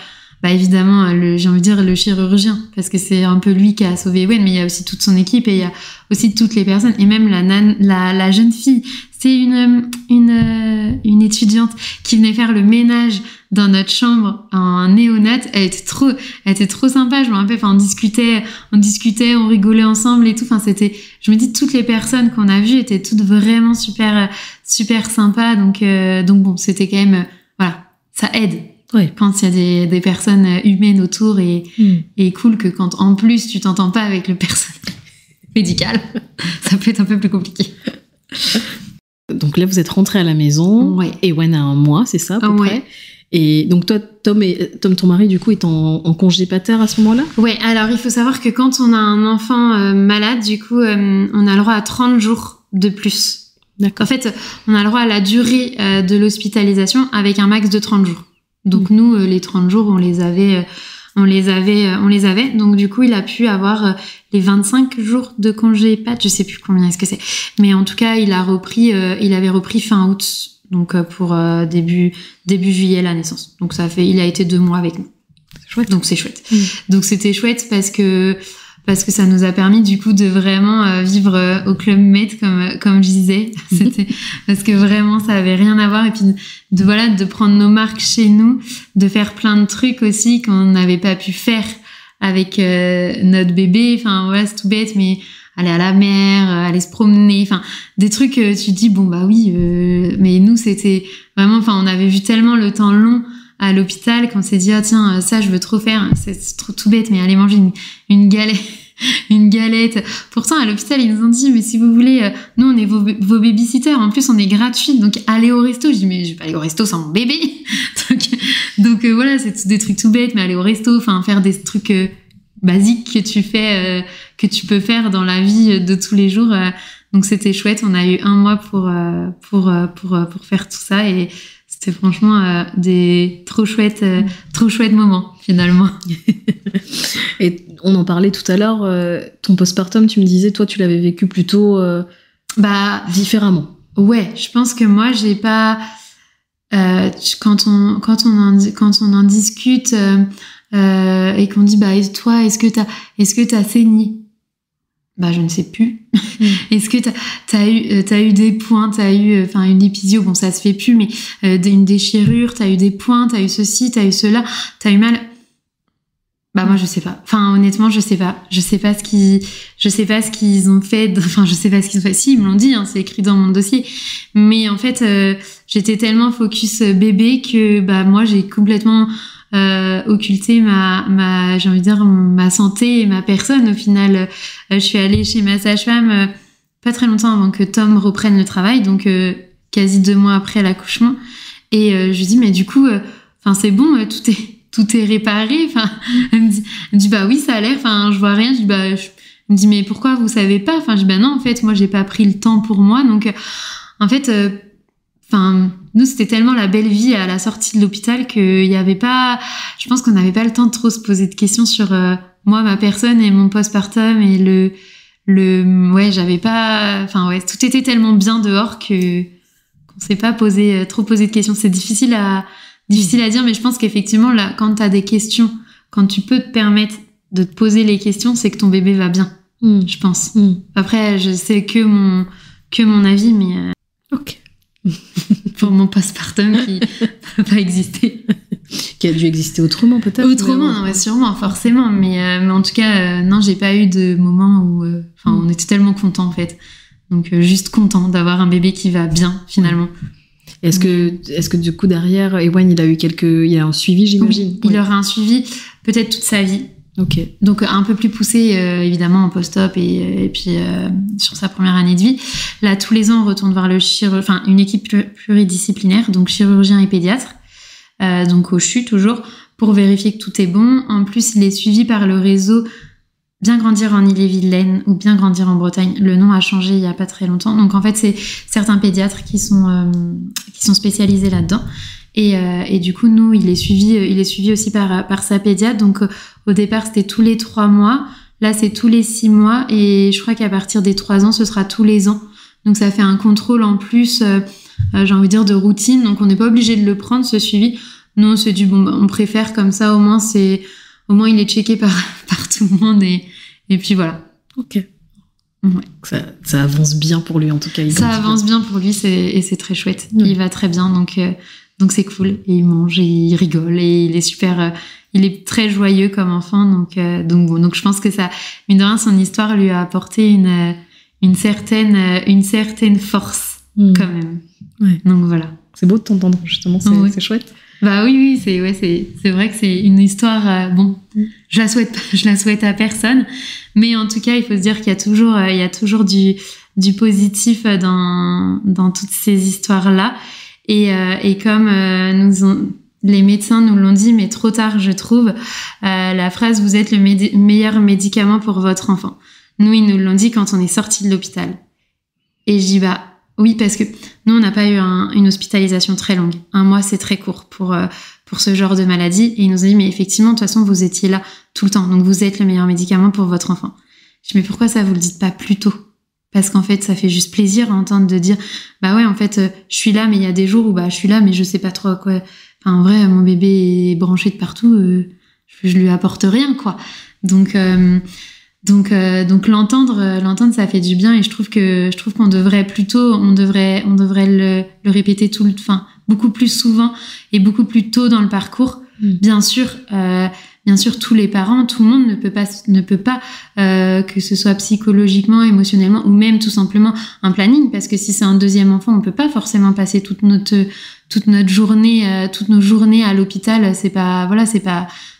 Speaker 2: évidemment, j'ai envie de dire le chirurgien, parce que c'est un peu lui qui a sauvé Ewen, mais il y a aussi toute son équipe et il y a aussi toutes les personnes, et même la jeune fille. C'est une étudiante qui venait faire le ménage dans notre chambre en néonat. Elle était trop sympa. Je me rappelle, on discutait, on rigolait ensemble et tout. Je me dis, toutes les personnes qu'on a vues étaient toutes vraiment super, super sympas. Donc bon, c'était quand même, ça aide.
Speaker 1: Ouais.
Speaker 2: Quand il y a des personnes humaines autour et cool, que quand en plus tu t'entends pas avec le personnel médical, ça peut être un peu plus compliqué.
Speaker 1: Donc là, vous êtes rentrés à la maison.
Speaker 2: Ouais.
Speaker 1: Ewen a 1 mois, c'est ça, à peu près. Et donc toi, Tom, ton mari, du coup, est en congé pater à ce moment-là?
Speaker 2: Ouais, alors il faut savoir que quand on a un enfant malade, du coup, on a le droit à 30 jours de plus.
Speaker 1: D'accord.
Speaker 2: En fait, on a le droit à la durée de l'hospitalisation avec un max de 30 jours. Donc nous, les 30 jours, on les avait. Donc du coup, il a pu avoir les 25 jours de congé pat. Je sais plus combien est-ce que c'est. Mais en tout cas, il avait repris fin août. Donc pour début juillet la naissance. Donc il a été 2 mois avec nous.
Speaker 1: Chouette.
Speaker 2: Donc c'est chouette. Donc c'était chouette parce que ça nous a permis du coup de vraiment vivre au Club Med comme je disais. C'était parce que vraiment ça avait rien à voir, et puis de prendre nos marques chez nous, de faire plein de trucs aussi qu'on n'avait pas pu faire avec notre bébé. C'est tout bête, mais aller à la mer, aller se promener, des trucs tu te dis bon bah oui, mais nous c'était vraiment, on avait vu tellement le temps long à l'hôpital qu'on s'est dit tiens, ça je veux trop faire, c'est trop tout bête, mais aller manger une galette. Pourtant à l'hôpital ils nous ont dit mais si vous voulez, nous on est vos babysitters, en plus on est gratuits, donc allez au resto. Je dis mais je vais pas aller au resto sans mon bébé. donc voilà, c'est des trucs tout bêtes, mais aller au resto, faire des trucs basiques que tu peux faire dans la vie de tous les jours. Donc c'était chouette. On a eu 1 mois pour faire tout ça, et c'était franchement des trop chouettes moments finalement.
Speaker 1: Et on en parlait tout à l'heure. Ton postpartum, tu me disais, toi, tu l'avais vécu plutôt différemment.
Speaker 2: Ouais, je pense que moi, j'ai pas. Quand on en discute. Et qu'on dit et toi, est-ce que t'as saigné? Je ne sais plus. Est-ce que t'as eu des points, t'as eu une épisio, bon ça se fait plus, mais une déchirure, t'as eu des points, t'as eu ceci, t'as eu cela, t'as eu mal? Moi je sais pas. Honnêtement je sais pas ce qu'ils ont fait. Je sais pas ce qu'ils ont fait. Si, ils me l'ont dit, c'est écrit dans mon dossier. Mais en fait j'étais tellement focus bébé que moi j'ai complètement occulter ma j'ai envie de dire ma santé et ma personne. Au final, je suis allée chez ma sage-femme pas très longtemps avant que Tom reprenne le travail, donc quasi 2 mois après l'accouchement, et je lui dis mais du coup c'est bon, tout est réparé. Elle me dit bah oui, ça a l'air, je vois rien. Je dis elle me dit mais pourquoi vous savez pas? Je dis non, en fait moi j'ai pas pris le temps pour moi, donc en fait nous, c'était tellement la belle vie à la sortie de l'hôpital je pense qu'on n'avait pas le temps de trop se poser de questions sur moi, ma personne et mon postpartum et tout était tellement bien dehors qu'on s'est pas trop posé de questions. C'est difficile à dire, mais je pense qu'effectivement, là, quand t'as des questions, quand tu peux te permettre de te poser les questions, c'est que ton bébé va bien, je pense. Après, je sais que mon avis, mais
Speaker 1: ok.
Speaker 2: Pour mon postpartum qui peut pas exister.
Speaker 1: Qui a dû exister autrement, peut-être.
Speaker 2: Autrement, non, mais sûrement, forcément. Mais en tout cas, non, j'ai pas eu de moment où... on était tellement contents, en fait. Donc, juste contents d'avoir un bébé qui va bien, finalement.
Speaker 1: Est-ce que du coup, derrière, Ewan, il a un suivi, j'imagine?
Speaker 2: Oui, il aura un suivi, peut-être toute sa vie.
Speaker 1: Ok.
Speaker 2: Donc, un peu plus poussé, évidemment, en post-op et puis sur sa première année de vie. Là, tous les ans, on retourne voir une équipe pluridisciplinaire, donc chirurgien et pédiatre. Donc au CHU toujours, pour vérifier que tout est bon. En plus, il est suivi par le réseau Bien Grandir en Ille-et-Vilaine ou Bien Grandir en Bretagne. Le nom a changé il y a pas très longtemps. Donc en fait, c'est certains pédiatres qui sont spécialisés là-dedans. Et du coup, nous, il est suivi aussi par sa pédiatre. Donc au départ, c'était tous les 3 mois. Là, c'est tous les 6 mois. Et je crois qu'à partir des 3 ans, ce sera tous les ans. Donc ça fait un contrôle en plus, j'ai envie de dire, de routine. Donc on n'est pas obligé de le prendre, ce suivi. Nous, on se dit, on préfère comme ça, au moins il est checké par tout le monde et puis voilà.
Speaker 1: Ok.
Speaker 2: Ouais.
Speaker 1: Ça avance bien pour lui, en tout cas.
Speaker 2: Ça avance bien pour lui, et c'est très chouette. Il va très bien, donc c'est cool. Et il mange, et il rigole, et il est super, il est très joyeux comme enfant. Donc je pense que ça, mine de rien, son histoire lui a apporté une certaine force, quand même. Ouais. Donc voilà.
Speaker 1: C'est beau de t'entendre, justement, c'est chouette.
Speaker 2: Bah oui, c'est vrai que c'est une histoire, je la souhaite à personne, mais en tout cas, il faut se dire qu'il y a toujours du positif dans toutes ces histoires-là, et comme les médecins nous l'ont dit, mais trop tard, je trouve, la phrase « vous êtes le meilleur médicament pour votre enfant ». Nous, ils nous l'ont dit quand on est sorti de l'hôpital. Et je dis oui, parce que nous, on n'a pas eu une hospitalisation très longue. 1 mois, c'est très court pour ce genre de maladie. Et ils nous ont dit, mais effectivement, de toute façon, vous étiez là tout le temps. Donc, vous êtes le meilleur médicament pour votre enfant. Je dis, mais pourquoi ça, vous le dites pas plus tôt? Parce qu'en fait, ça fait juste plaisir à entendre de dire, ouais, en fait, je suis là, mais il y a des jours où, je suis là, mais je sais pas trop quoi. Enfin, en vrai, mon bébé est branché de partout, je lui apporte rien, quoi. Donc l'entendre, ça fait du bien, et je trouve qu'on devrait le répéter beaucoup plus souvent et beaucoup plus tôt dans le parcours. Bien sûr, tous les parents, tout le monde ne peut pas, que ce soit psychologiquement, émotionnellement, ou même tout simplement un planning, parce que si c'est un 2e enfant, on peut pas forcément passer toute notre journée, toutes nos journées à l'hôpital.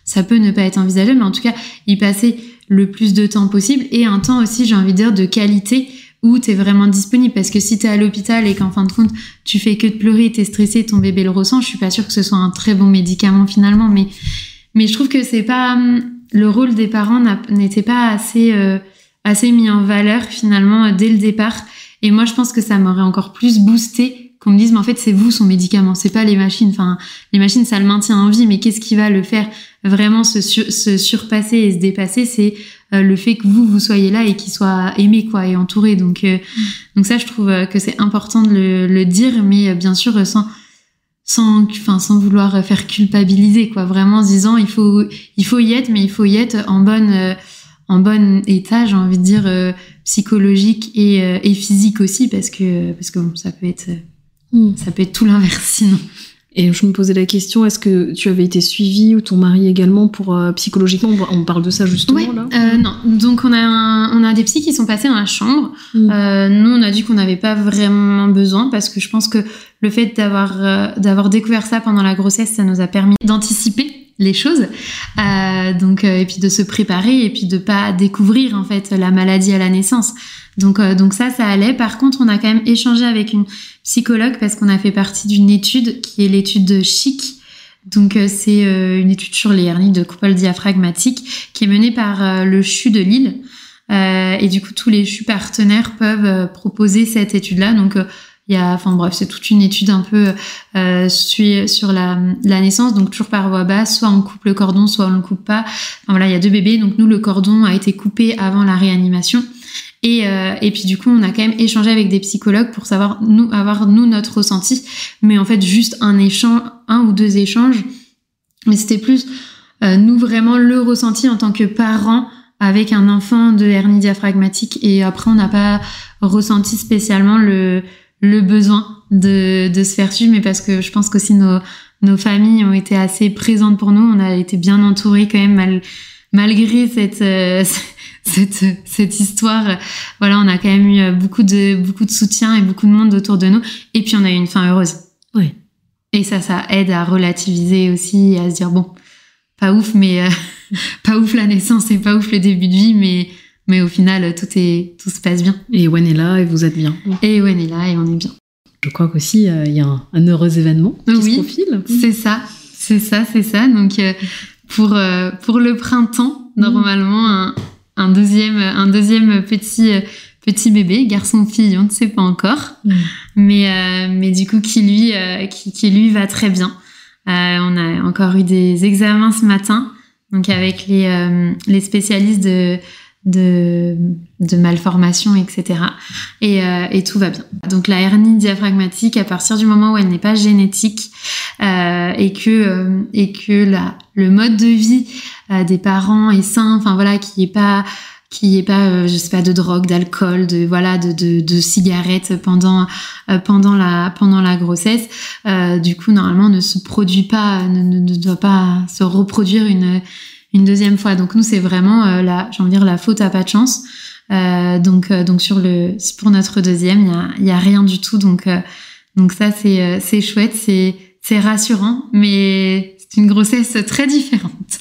Speaker 2: Ça peut ne pas être envisageable, mais en tout cas, y passer le plus de temps possible, et un temps aussi, j'ai envie de dire, de qualité, où t'es vraiment disponible. Parce que si t'es à l'hôpital et qu'en fin de compte, tu fais que de pleurer, t'es stressé, ton bébé le ressent, je suis pas sûre que ce soit un très bon médicament finalement, mais je trouve que c'est pas, le rôle des parents n'était pas assez mis en valeur finalement dès le départ. Et moi, je pense que ça m'aurait encore plus boosté qu'on me dise, mais en fait, c'est vous son médicament, c'est pas les machines. Enfin, les machines, ça le maintient en vie, mais qu'est-ce qui va le faire vraiment se surpasser et se dépasser? C'est le fait que vous soyez là et qu'il soit aimé, quoi, et entouré. Donc ça, je trouve que c'est important de le dire, mais bien sûr, sans vouloir faire culpabiliser, quoi. Vraiment en se disant, il faut y être, mais il faut y être en bon état, j'ai envie de dire, psychologique et physique aussi, parce que bon, ça peut être tout l'inverse sinon.
Speaker 1: Et je me posais la question, est-ce que tu avais été suivie, ou ton mari également, pour psychologiquement, on parle de ça justement, ouais, là?
Speaker 2: Non, donc on a des psys qui sont passés dans la chambre. Nous, on a dit qu'on n'avait pas vraiment besoin, parce que je pense que le fait d'avoir découvert ça pendant la grossesse, ça nous a permis d'anticiper les choses, et puis de se préparer, et puis de pas découvrir en fait la maladie à la naissance. Donc ça allait. Par contre, on a quand même échangé avec une psychologue, parce qu'on a fait partie d'une étude qui est l'étude de CHIC. Donc c'est une étude sur les hernies de coupole diaphragmatique qui est menée par le CHU de Lille. Et du coup, tous les CHU partenaires peuvent proposer cette étude-là. Donc il enfin bref, c'est toute une étude un peu sur la naissance, donc toujours par voie basse, soit on coupe le cordon, soit on le coupe pas. Enfin voilà, il y a 2 bébés, donc nous le cordon a été coupé avant la réanimation. Et puis du coup, on a quand même échangé avec des psychologues pour savoir avoir notre ressenti, mais en fait juste un ou 2 échanges, mais c'était plus nous vraiment le ressenti en tant que parents avec un enfant de hernie diaphragmatique, et après on n'a pas ressenti spécialement le besoin de se faire suivre, mais parce que je pense qu'aussi nos familles ont été assez présentes pour nous, on a été bien entourés quand même malgré cette histoire. Voilà, on a quand même eu beaucoup de soutien et beaucoup de monde autour de nous, et puis on a eu une fin heureuse.
Speaker 1: Oui.
Speaker 2: Et ça aide à relativiser aussi, à se dire bon, pas ouf, mais pas ouf la naissance et pas ouf le début de vie, mais au final tout se passe bien.
Speaker 1: Et Wen est là et vous êtes bien.
Speaker 2: Et Wen est là et on est bien.
Speaker 1: Je crois qu'aussi il y a un heureux événement qui se profile.
Speaker 2: C'est ça. Donc pour le printemps, normalement un deuxième petit bébé, garçon fille, on ne sait pas encore, mais du coup qui lui va très bien. On a encore eu des examens ce matin, donc avec les spécialistes de malformation, etc. Et tout va bien. Donc la hernie diaphragmatique, à partir du moment où elle n'est pas génétique, et que le mode de vie des parents est sain, enfin voilà, qui est pas je sais pas, de drogue, d'alcool, de cigarettes pendant la grossesse, du coup normalement ne se produit pas, ne doit pas se reproduire une deuxième fois. Donc nous c'est vraiment la faute à pas de chance. Donc pour notre deuxième, il y a rien du tout. Donc ça c'est chouette, c'est rassurant, mais c'est une grossesse très différente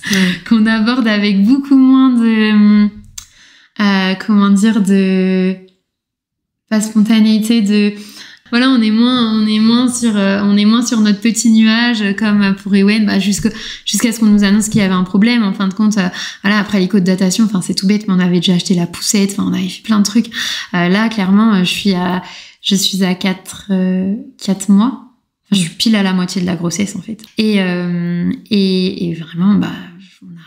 Speaker 2: qu'on aborde avec beaucoup moins de pas spontanéité, voilà, on est moins sur notre petit nuage comme pour Ewen, jusqu'à ce qu'on nous annonce qu'il y avait un problème. En fin de compte, voilà, après l'écho de datation, enfin c'est tout bête, mais on avait déjà acheté la poussette, enfin on avait fait plein de trucs. Là clairement, je suis à 4 mois. Enfin, je suis pile à la moitié de la grossesse en fait. Et vraiment on n'a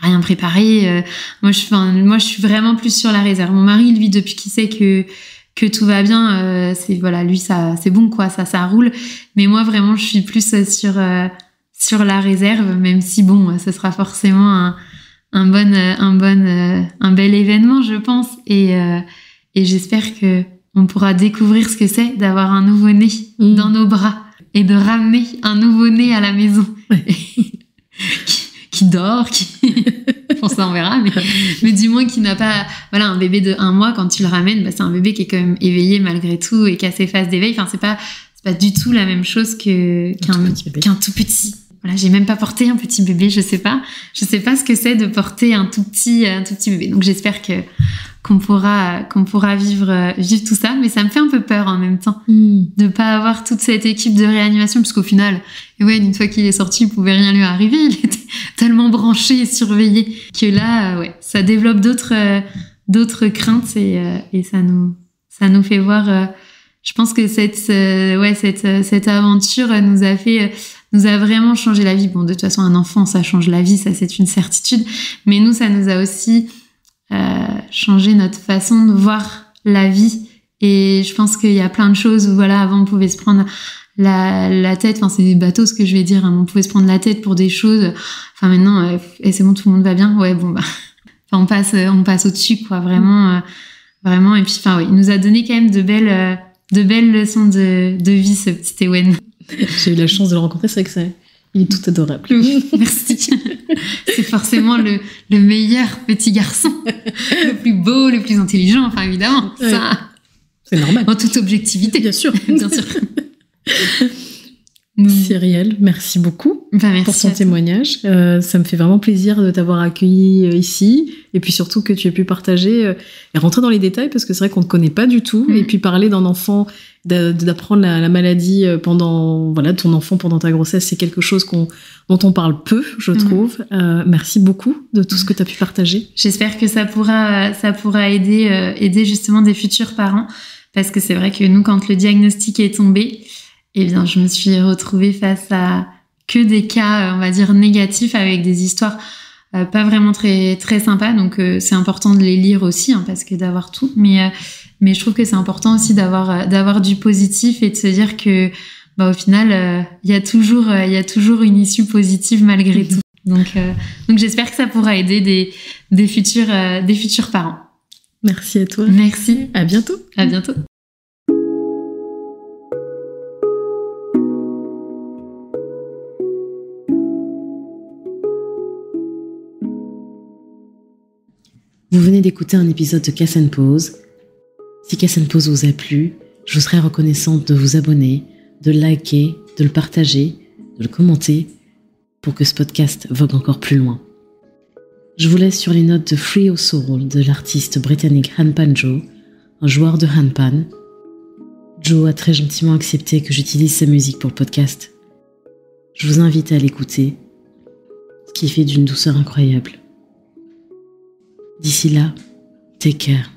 Speaker 2: rien préparé. Moi je suis vraiment plus sur la réserve. Mon mari, lui, depuis qu'il sait que tout va bien, lui ça c'est bon quoi, ça roule. Mais moi vraiment je suis plus sur la réserve, même si bon, ce sera forcément un bel événement, je pense, et j'espère que on pourra découvrir ce que c'est d'avoir un nouveau-né dans nos bras et de ramener un nouveau-né à la maison. qui dort, pour ça on verra, mais du moins qui n'a pas, voilà, un bébé de 1 mois, quand tu le ramènes, c'est un bébé qui est quand même éveillé malgré tout et qui a ses phases d'éveil. Enfin, c'est pas du tout la même chose qu'un tout petit. Voilà, j'ai même pas porté un petit bébé, je sais pas ce que c'est de porter un tout petit bébé. Donc j'espère qu'on pourra vivre tout ça, mais ça me fait un peu peur en même temps de pas avoir toute cette équipe de réanimation, puisqu'au final, une fois qu'il est sorti, il pouvait rien lui arriver, il était tellement branché et surveillé que là, ça développe d'autres craintes et ça nous fait voir. Je pense que cette aventure nous a vraiment changé la vie. Bon, de toute façon, un enfant, ça change la vie, ça c'est une certitude. Mais nous, ça nous a aussi changé notre façon de voir la vie. Et je pense qu'il y a plein de choses où, voilà, avant on pouvait se prendre la tête. Enfin, c'est bateau ce que je vais dire. Hein, on pouvait se prendre la tête pour des choses. Enfin, maintenant, c'est bon, tout le monde va bien. Ouais, bon, on passe au-dessus, quoi. Vraiment. Et puis, il nous a donné quand même de belles leçons de vie, ce petit Ewen.
Speaker 1: J'ai eu la chance de le rencontrer, c'est vrai que il est tout adorable.
Speaker 2: Merci. C'est forcément le meilleur petit garçon, le plus beau, le plus intelligent, enfin évidemment. Ouais. Ça,
Speaker 1: c'est normal.
Speaker 2: En toute objectivité.
Speaker 1: Bien sûr.
Speaker 2: Bien sûr.
Speaker 1: Cyrielle, merci beaucoup
Speaker 2: merci
Speaker 1: pour ton témoignage. Ça me fait vraiment plaisir de t'avoir accueilli ici, et puis surtout que tu aies pu partager et rentrer dans les détails, parce que c'est vrai qu'on ne connaît pas du tout, et puis parler d'un enfant, d'apprendre la maladie pendant ton enfant pendant ta grossesse, c'est quelque chose dont on parle peu, je trouve. Merci beaucoup de tout ce que tu as pu partager.
Speaker 2: J'espère que ça pourra aider justement des futurs parents. parce que c'est vrai que nous, quand le diagnostic est tombé, eh bien, je me suis retrouvée face à que des cas, on va dire, négatifs avec des histoires pas vraiment très très sympas. Donc, c'est important de les lire aussi, hein, parce que d'avoir tout. Mais je trouve que c'est important aussi d'avoir du positif et de se dire que, au final, il y a toujours une issue positive malgré tout. Donc, j'espère que ça pourra aider des futurs parents.
Speaker 1: Merci à toi.
Speaker 2: Merci.
Speaker 1: À bientôt.
Speaker 2: À bientôt.
Speaker 1: Vous venez d'écouter un épisode de Casse & Pause. Si Casse & Pause vous a plu, je vous serais reconnaissante de vous abonner, de le liker, de le partager, de le commenter pour que ce podcast vogue encore plus loin. Je vous laisse sur les notes de Free Your Soul de l'artiste britannique Handpan Joe, un joueur de handpan. Joe a très gentiment accepté que j'utilise sa musique pour le podcast. Je vous invite à l'écouter, ce qui fait d'une douceur incroyable. D'ici là, take care.